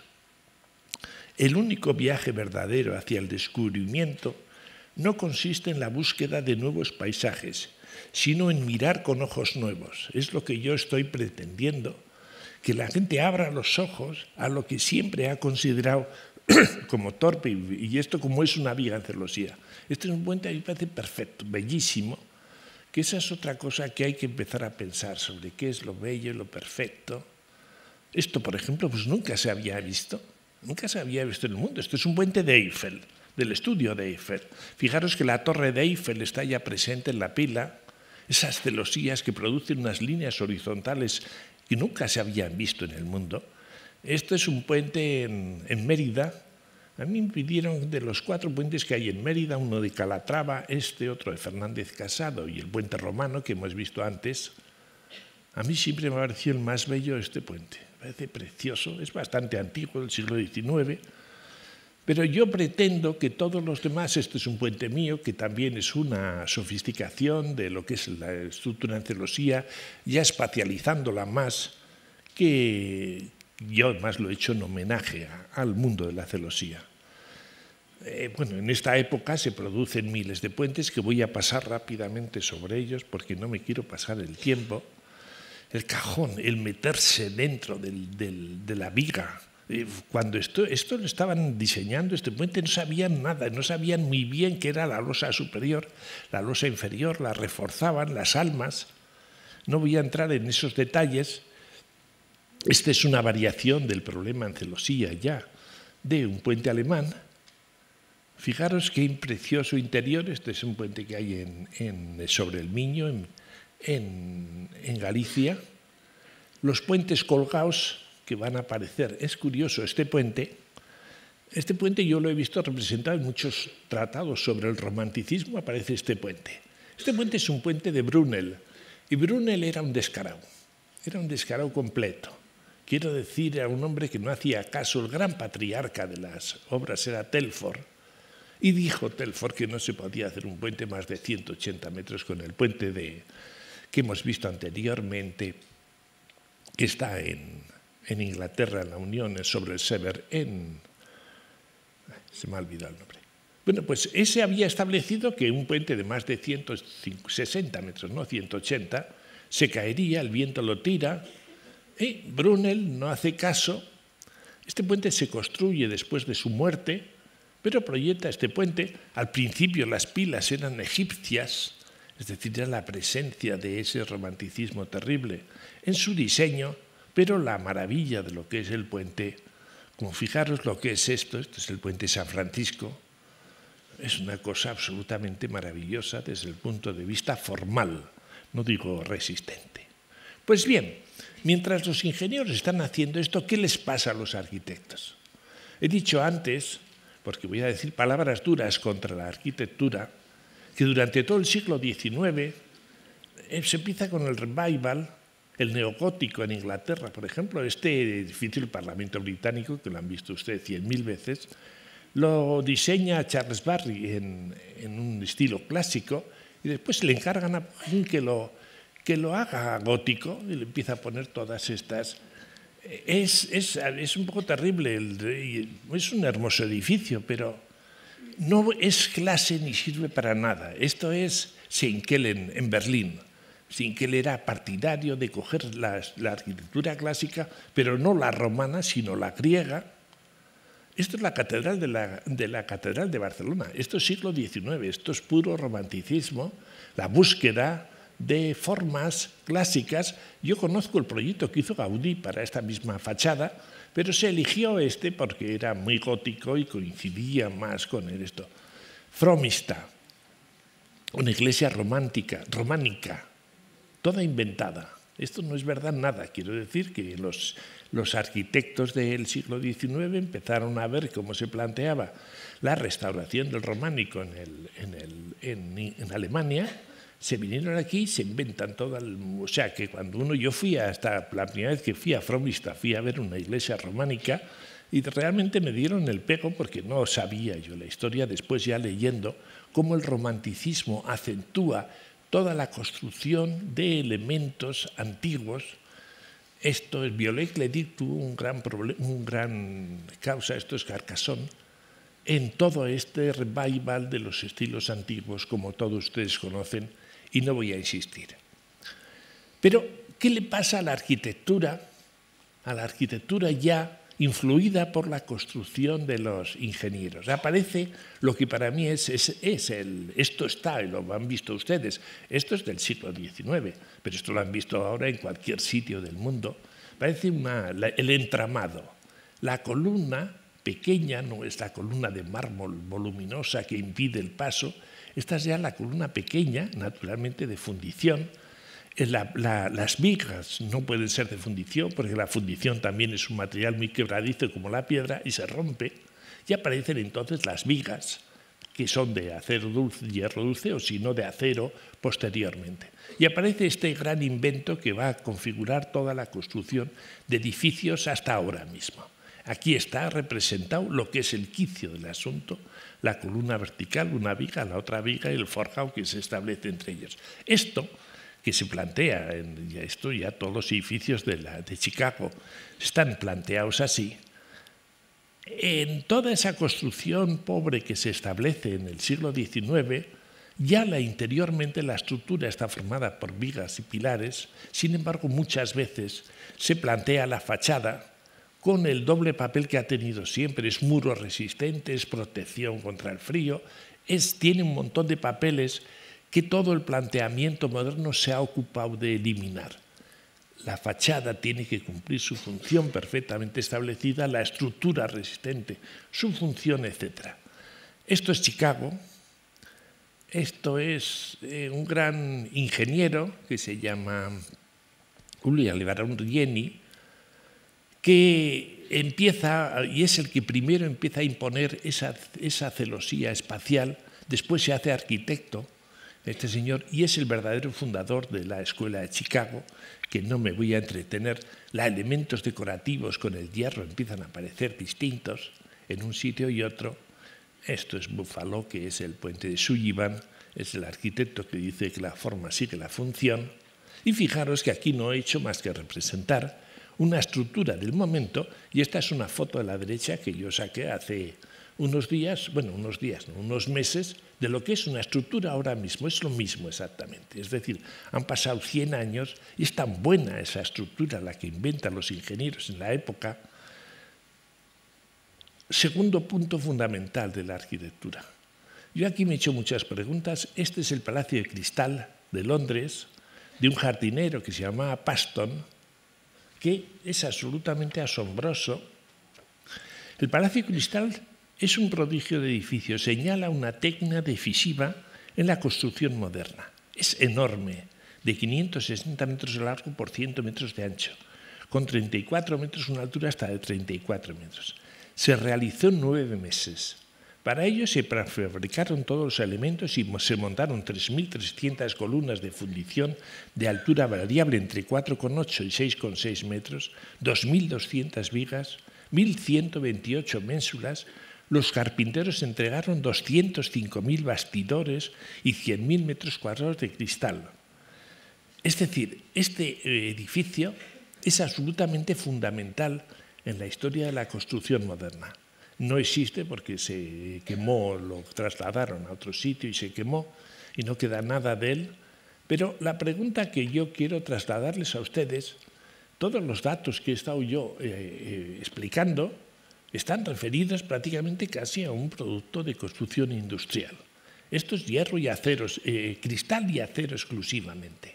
El único viaje verdadero hacia el descubrimiento no consiste en la búsqueda de nuevos paisajes, sino en mirar con ojos nuevos. Es lo que yo estoy pretendiendo, que la gente abra los ojos a lo que siempre ha considerado como torpe, y esto como es una viga en celosía. Este es un puente que me parece perfecto, bellísimo, que esa es otra cosa que hay que empezar a pensar sobre qué es lo bello y lo perfecto. Esto, por ejemplo, pues nunca se había visto en el mundo. Esto es un puente de Eiffel, del estudio de Eiffel. Fijaros que la torre de Eiffel está ya presente en la pila, esas celosías que producen unas líneas horizontales que nunca se habían visto en el mundo. Esto es un puente en Mérida. A mí me pidieron de los 4 puentes que hay en Mérida, uno de Calatrava, otro de Fernández Casado y el puente romano que hemos visto antes. A mí siempre me ha parecido el más bello este puente. Me parece precioso, es bastante antiguo, del siglo XIX, pero yo pretendo que todos los demás, este es un puente mío, que también es una sofisticación de lo que es la estructura en celosía, ya espacializándola más, que yo además lo he hecho en homenaje al mundo de la celosía. Bueno, en esta época se producen miles de puentes que voy a pasar rápidamente sobre ellos porque no me quiero pasar el tiempo. El cajón, el meterse dentro de la viga. Cuando esto lo estaban diseñando, este puente, no sabían nada, no sabían muy bien qué era la losa superior, la losa inferior, la reforzaban, las almas. No voy a entrar en esos detalles. Esta es una variación del problema en celosía ya de un puente alemán. Fijaros qué precioso interior. Este es un puente que hay sobre el Miño, en Galicia. Los puentes colgados que van a aparecer. Es curioso, este puente yo lo he visto representado en muchos tratados sobre el romanticismo, aparece este puente. Este puente es un puente de Brunel, y Brunel era un descarado completo. Quiero decir, era un hombre que no hacía caso, el gran patriarca de las obras era Telford, y dijo Telford que no se podía hacer un puente más de 180 metros con el puente que hemos visto anteriormente, que está en Inglaterra, en la Unión, sobre el Severn, se me ha olvidado el nombre. Bueno, pues ese había establecido que un puente de más de 160 metros, no 180, se caería, el viento lo tira, y Brunel no hace caso. Este puente se construye después de su muerte, pero proyecta este puente. Al principio las pilas eran egipcias, es decir, era la presencia de ese romanticismo terrible en su diseño, pero la maravilla de lo que es el puente, como fijaros lo que es esto es el puente San Francisco, es una cosa absolutamente maravillosa desde el punto de vista formal, no digo resistente. Pues bien, mientras los ingenieros están haciendo esto, ¿qué les pasa a los arquitectos? He dicho antes, porque voy a decir palabras duras contra la arquitectura, que durante todo el siglo XIX se empieza con el revival, el neogótico en Inglaterra, por ejemplo. Este edificio del Parlamento británico, que lo han visto ustedes 100.000 veces, lo diseña Charles Barry en un estilo clásico y después le encargan a Pugin que lo haga gótico y le empieza a poner todas estas... Es un poco terrible, es un hermoso edificio, pero no es clase ni sirve para nada. Esto es Seynkelen en Berlín. Seynkelen era partidario de coger la arquitectura clásica, pero no la romana, sino la griega. Esto es la catedral de la Catedral de Barcelona. Esto es siglo XIX, esto es puro romanticismo, la búsqueda de formas clásicas. Yo conozco el proyecto que hizo Gaudí para esta misma fachada, pero se eligió este porque era muy gótico y coincidía más con esto. Fromista, una iglesia románica, toda inventada. Esto no es verdad nada. Quiero decir que los arquitectos del siglo XIX empezaron a ver cómo se planteaba la restauración del románico en Alemania, se vinieron aquí y se inventan todo. O sea, que cuando yo fui hasta la primera vez que fui a Fromista, fui a ver una iglesia románica y realmente me dieron el pego porque no sabía yo la historia, después ya leyendo cómo el romanticismo acentúa toda la construcción de elementos antiguos. Esto es Viollet-le-Duc tuvo un gran causa, esto es Carcassonne, en todo este revival de los estilos antiguos, como todos ustedes conocen, y no voy a insistir. Pero, ¿qué le pasa a la arquitectura? A la arquitectura ya influida por la construcción de los ingenieros. Aparece lo que para mí esto está, y lo han visto ustedes, esto es del siglo XIX, pero esto lo han visto ahora en cualquier sitio del mundo. Parece el entramado. La columna pequeña no es la columna de mármol voluminosa que impide el paso, esta es ya la columna pequeña, naturalmente de fundición. Las vigas no pueden ser de fundición porque la fundición también es un material muy quebradizo como la piedra y se rompe, y aparecen entonces las vigas que son de acero dulce, hierro dulce o si no de acero posteriormente. Y aparece este gran invento que va a configurar toda la construcción de edificios hasta ahora mismo. Aquí está representado lo que es el quicio del asunto, la columna vertical, una viga, la otra viga y el forjado que se establece entre ellos. Esto que se plantea, esto ya todos los edificios de Chicago están planteados así. En toda esa construcción pobre que se establece en el siglo XIX, ya interiormente la estructura está formada por vigas y pilares, sin embargo muchas veces se plantea la fachada con el doble papel que ha tenido siempre, es muro resistente, es protección contra el frío, tiene un montón de papeles que todo el planteamiento moderno se ha ocupado de eliminar. La fachada tiene que cumplir su función perfectamente establecida, la estructura resistente, su función, etc. Esto es Chicago, esto es un gran ingeniero que se llama William LeBaron Rieni, que empieza, y es el que primero empieza a imponer esa celosía espacial, después se hace arquitecto, este señor, y es el verdadero fundador de la Escuela de Chicago, que no me voy a entretener. Los elementos decorativos con el hierro empiezan a aparecer distintos en un sitio y otro. Esto es Buffalo, que es el puente de Sullivan, es el arquitecto que dice que la forma sigue la función. Y fijaros que aquí no he hecho más que representar una estructura del momento, y esta es una foto a la derecha que yo saqué hace unos meses, de lo que es una estructura ahora mismo. Es lo mismo exactamente. Es decir, han pasado 100 años y es tan buena esa estructura, la que inventan los ingenieros en la época. Segundo punto fundamental de la arquitectura. Yo aquí me he hecho muchas preguntas. Este es el Palacio de Cristal de Londres, de un jardinero que se llamaba Paston, que es absolutamente asombroso. El Palacio de Cristal es un prodigio de edificio, señala una técnica decisiva en la construcción moderna. Es enorme, de 560 metros de largo por 100 metros de ancho, con 34 metros, una altura hasta de 34 metros. Se realizó en 9 meses. Para ello se prefabricaron todos los elementos y se montaron 3.300 columnas de fundición de altura variable entre 4,8 y 6,6 metros, 2.200 vigas, 1.128 ménsulas. Los carpinteros entregaron 205.000 bastidores y 100.000 metros cuadrados de cristal. Es decir, este edificio es absolutamente fundamental en la historia de la construcción moderna. No existe porque se quemó, lo trasladaron a otro sitio y se quemó y no queda nada de él. Pero la pregunta que yo quiero trasladarles a ustedes, todos los datos que he estado yo explicando, están referidos prácticamente casi a un producto de construcción industrial. Esto es hierro y acero, cristal y acero exclusivamente.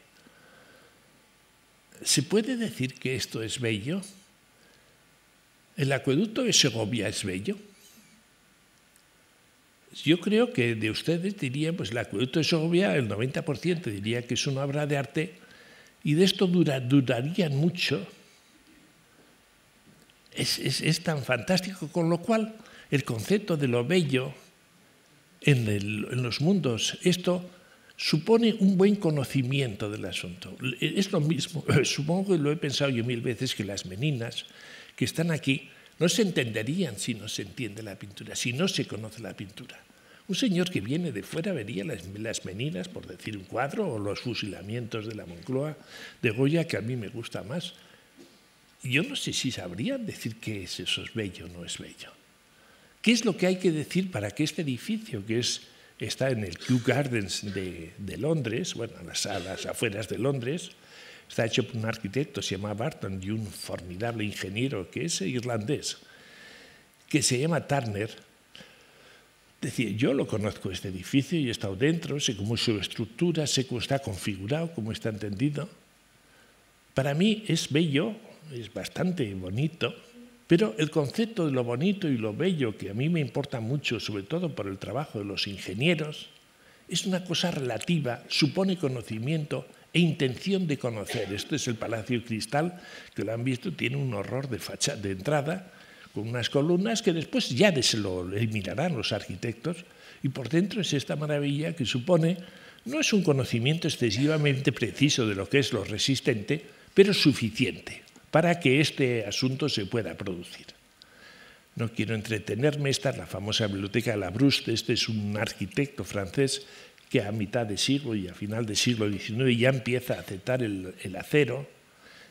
¿Se puede decir que esto es bello? ¿El acueducto de Segovia es bello? Yo creo que de ustedes diría, pues el acueducto de Segovia, el 90% diría que es una obra de arte, y de esto durarían mucho. Es tan fantástico, con lo cual el concepto de lo bello en los mundos, esto supone un buen conocimiento del asunto. Es lo mismo, supongo que lo he pensado yo 1000 veces, que las meninas que están aquí no se entenderían si no se entiende la pintura, si no se conoce la pintura. Un señor que viene de fuera vería las meninas, por decir un cuadro, o los fusilamientos de la Moncloa de Goya, que a mí me gusta más. Yo no sé si sabrían decir qué es eso, es bello o no es bello. ¿Qué es lo que hay que decir para que este edificio, que está en el Kew Gardens de Londres, bueno, a las afueras de Londres, está hecho por un arquitecto, se llama Barton, y un formidable ingeniero que es irlandés, que se llama Turner? Decía, yo lo conozco este edificio y he estado dentro, sé cómo es su estructura, sé cómo está configurado, cómo está entendido. Para mí es bello, es bastante bonito, pero el concepto de lo bonito y lo bello, que a mí me importa mucho, sobre todo por el trabajo de los ingenieros, es una cosa relativa, supone conocimiento e intención de conocer. Esto es el Palacio de Cristal, que lo han visto, tiene un horror de fachada, de entrada, con unas columnas que después ya se lo eliminarán los arquitectos, y por dentro es esta maravilla que supone, no es un conocimiento excesivamente preciso de lo que es lo resistente, pero suficiente para que este asunto se pueda producir. No quiero entretenerme, esta es la famosa biblioteca de la Bruste, este es un arquitecto francés que a mitad de siglo y a final del siglo XIX ya empieza a aceptar el acero.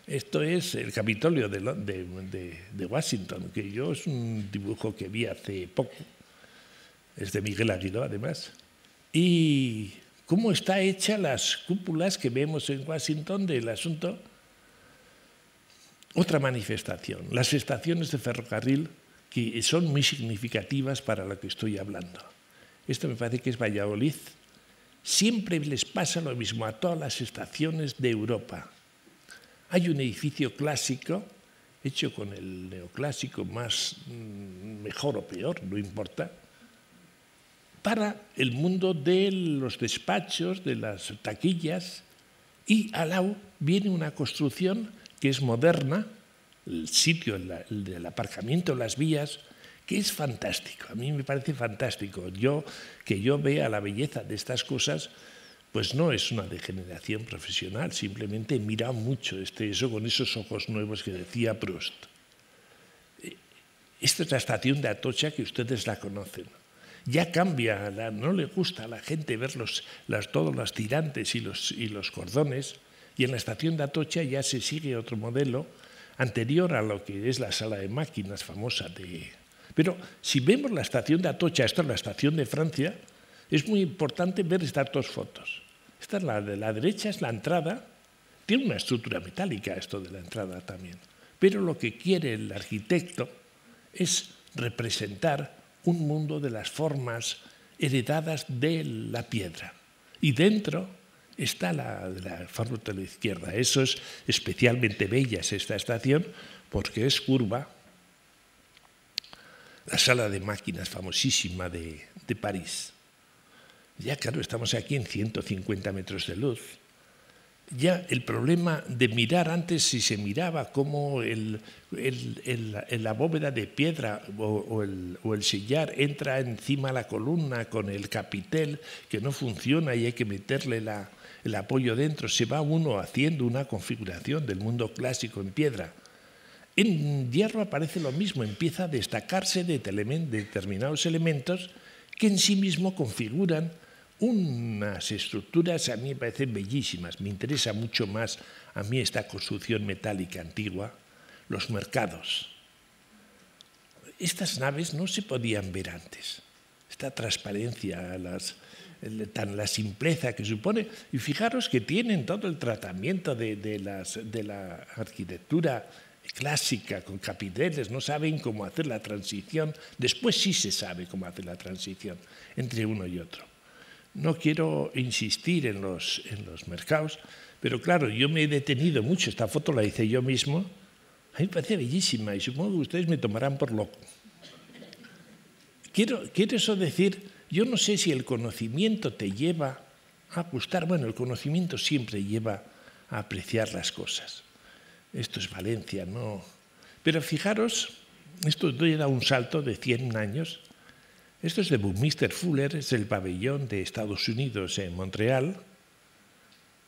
Esto es el Capitolio de Washington, que yo es un dibujo que vi hace poco, es de Miguel Aguiló además, y cómo está hecha las cúpulas que vemos en Washington del asunto. Otra manifestación, las estaciones de ferrocarril, que son muy significativas para lo que estoy hablando. Esto me parece que es Valladolid. Siempre les pasa lo mismo a todas las estaciones de Europa. Hay un edificio clásico, hecho con el neoclásico mejor o peor, no importa, para el mundo de los despachos, de las taquillas, y al lado viene una construcción que es moderna, el sitio, el del aparcamiento, las vías, que es fantástico. A mí me parece fantástico. Que yo vea la belleza de estas cosas, pues no es una degeneración profesional, simplemente he mirado mucho eso con esos ojos nuevos que decía Proust. Esta es la estación de Atocha, que ustedes la conocen. Ya cambia, no le gusta a la gente ver todos los tirantes y los cordones, y en la estación de Atocha ya se sigue otro modelo anterior a lo que es la sala de máquinas famosa Pero si vemos la estación de Atocha, esto es la estación de Francia, es muy importante ver estas dos fotos. Esta es la de la derecha, es la entrada. Tiene una estructura metálica esto de la entrada también. Pero lo que quiere el arquitecto es representar un mundo de las formas heredadas de la piedra. Y dentro está la forma de la izquierda. Eso es especialmente bella, es esta estación, porque es curva. La sala de máquinas famosísima de París. Ya, claro, estamos aquí en 150 metros de luz. Ya el problema de mirar, antes si se miraba cómo la bóveda de piedra o el sillar entra encima de la columna con el capitel que no funciona y hay que meterle el apoyo dentro, se va uno haciendo una configuración del mundo clásico en piedra. En hierro aparece lo mismo, empieza a destacarse de determinados elementos que en sí mismo configuran unas estructuras, a mí me parecen bellísimas. Me interesa mucho más a mí esta construcción metálica antigua, los mercados. Estas naves no se podían ver antes. Esta transparencia, la simpleza que supone, y fijaros que tienen todo el tratamiento de la arquitectura clásica con capiteles, no saben cómo hacer la transición. Después sí se sabe cómo hacer la transición entre uno y otro. No quiero insistir en los mercados, pero claro, yo me he detenido mucho, esta foto la hice yo mismo, a mí me parece bellísima y supongo que ustedes me tomarán por loco. Quiero eso decir, yo no sé si el conocimiento te lleva a gustar, bueno, el conocimiento siempre lleva apreciar las cosas. Esto es Valencia, ¿no? Pero fijaros, esto da un salto de 100 años. Esto es de Buckminster Fuller, es el pabellón de Estados Unidos en Montreal.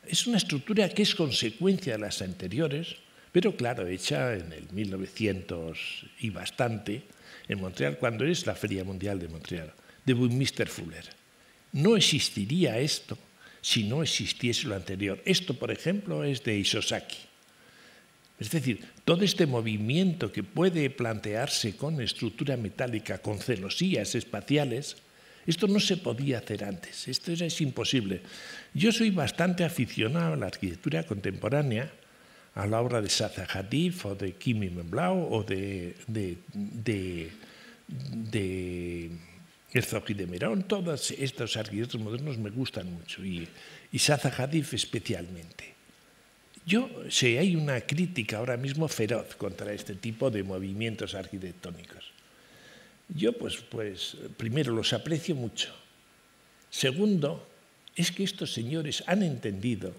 Es una estructura que es consecuencia de las anteriores, pero claro, hecha en el 1900 y bastante, en Montreal, cuando es la Feria Mundial de Montreal, de Buckminster Fuller. No existiría esto si no existiese lo anterior. Esto, por ejemplo, es de Isozaki. Es decir, todo este movimiento que puede plantearse con estructura metálica, con celosías espaciales, esto no se podía hacer antes, esto es imposible. Yo soy bastante aficionado a la arquitectura contemporánea, a la obra de Zaha Hadid o de Kim Min-blau o de Herzog y de Meuron. Todos estos arquitectos modernos me gustan mucho y Zaha Hadid especialmente. Hay una crítica ahora mismo feroz contra este tipo de movimientos arquitectónicos. Yo, pues primero, los aprecio mucho. Segundo, es que estos señores han entendido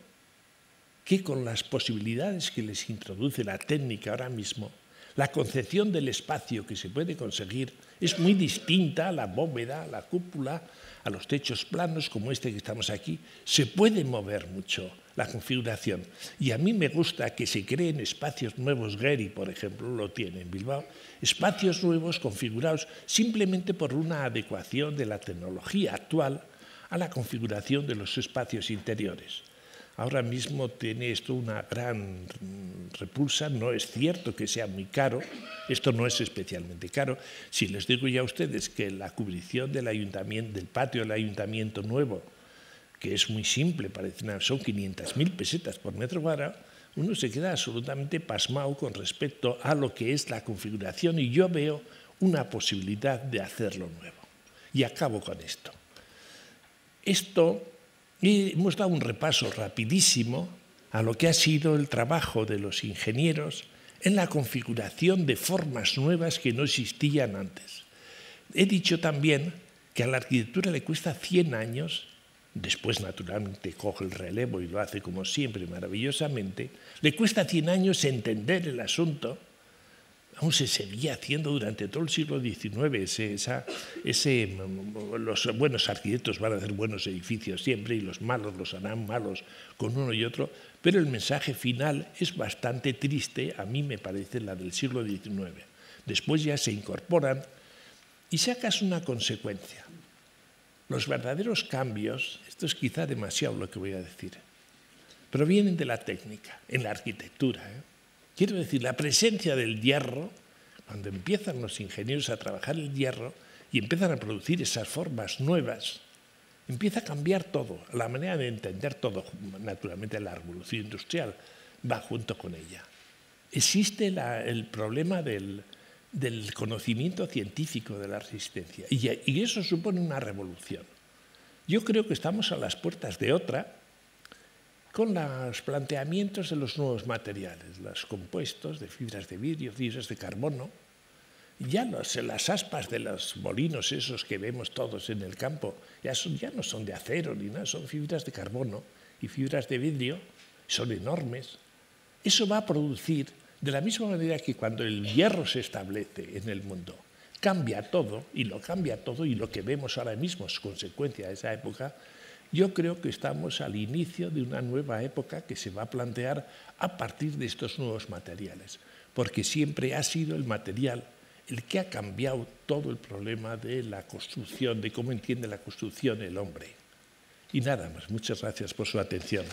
que con las posibilidades que les introduce la técnica ahora mismo, la concepción del espacio que se puede conseguir es muy distinta a la bóveda, a la cúpula, a los techos planos como este que estamos aquí. Se puede mover mucho la configuración. Y a mí me gusta que se creen espacios nuevos. Gehry, por ejemplo, lo tiene en Bilbao. Espacios nuevos configurados simplemente por una adecuación de la tecnología actual a la configuración de los espacios interiores. Ahora mismo tiene esto una gran repulsa, no es cierto que sea muy caro, esto no es especialmente caro. Si les digo ya a ustedes que la cubrición del patio del ayuntamiento nuevo, que es muy simple, son 500.000 pesetas por metro cuadrado, uno se queda absolutamente pasmado con respecto a lo que es la configuración y yo veo una posibilidad de hacerlo nuevo. Y acabo con esto. Hemos dado un repaso rapidísimo a lo que ha sido el trabajo de los ingenieros en la configuración de formas nuevas que no existían antes. He dicho también que a la arquitectura le cuesta 100 años, después naturalmente coge el relevo y lo hace como siempre maravillosamente, le cuesta 100 años entender el asunto. Aún se seguía haciendo durante todo el siglo XIX. Los buenos arquitectos van a hacer buenos edificios siempre y los malos los harán malos con uno y otro, pero el mensaje final es bastante triste, a mí me parece, la del siglo XIX. Después ya se incorporan y sacas una consecuencia. Los verdaderos cambios, esto es quizá demasiado lo que voy a decir, provienen de la técnica, en la arquitectura. Quiero decir, la presencia del hierro, cuando empiezan los ingenieros a trabajar el hierro y empiezan a producir esas formas nuevas, empieza a cambiar todo, la manera de entender todo. Naturalmente la revolución industrial va junto con ella. Existe el problema del conocimiento científico de la resistencia y eso supone una revolución. Yo creo que estamos a las puertas de otra, con los planteamientos de los nuevos materiales, los compuestos de fibras de vidrio, fibras de carbono. Ya las aspas de los molinos esos que vemos todos en el campo ya no son de acero ni nada, son fibras de carbono y fibras de vidrio, son enormes. Eso va a producir, de la misma manera que cuando el hierro se establece en el mundo, cambia todo y lo que vemos ahora mismo es consecuencia de esa época. Yo creo que estamos al inicio de una nueva época que se va a plantear a partir de estos nuevos materiales, porque siempre ha sido el material el que ha cambiado todo el problema de la construcción, de cómo entiende la construcción el hombre. Y nada más, muchas gracias por su atención.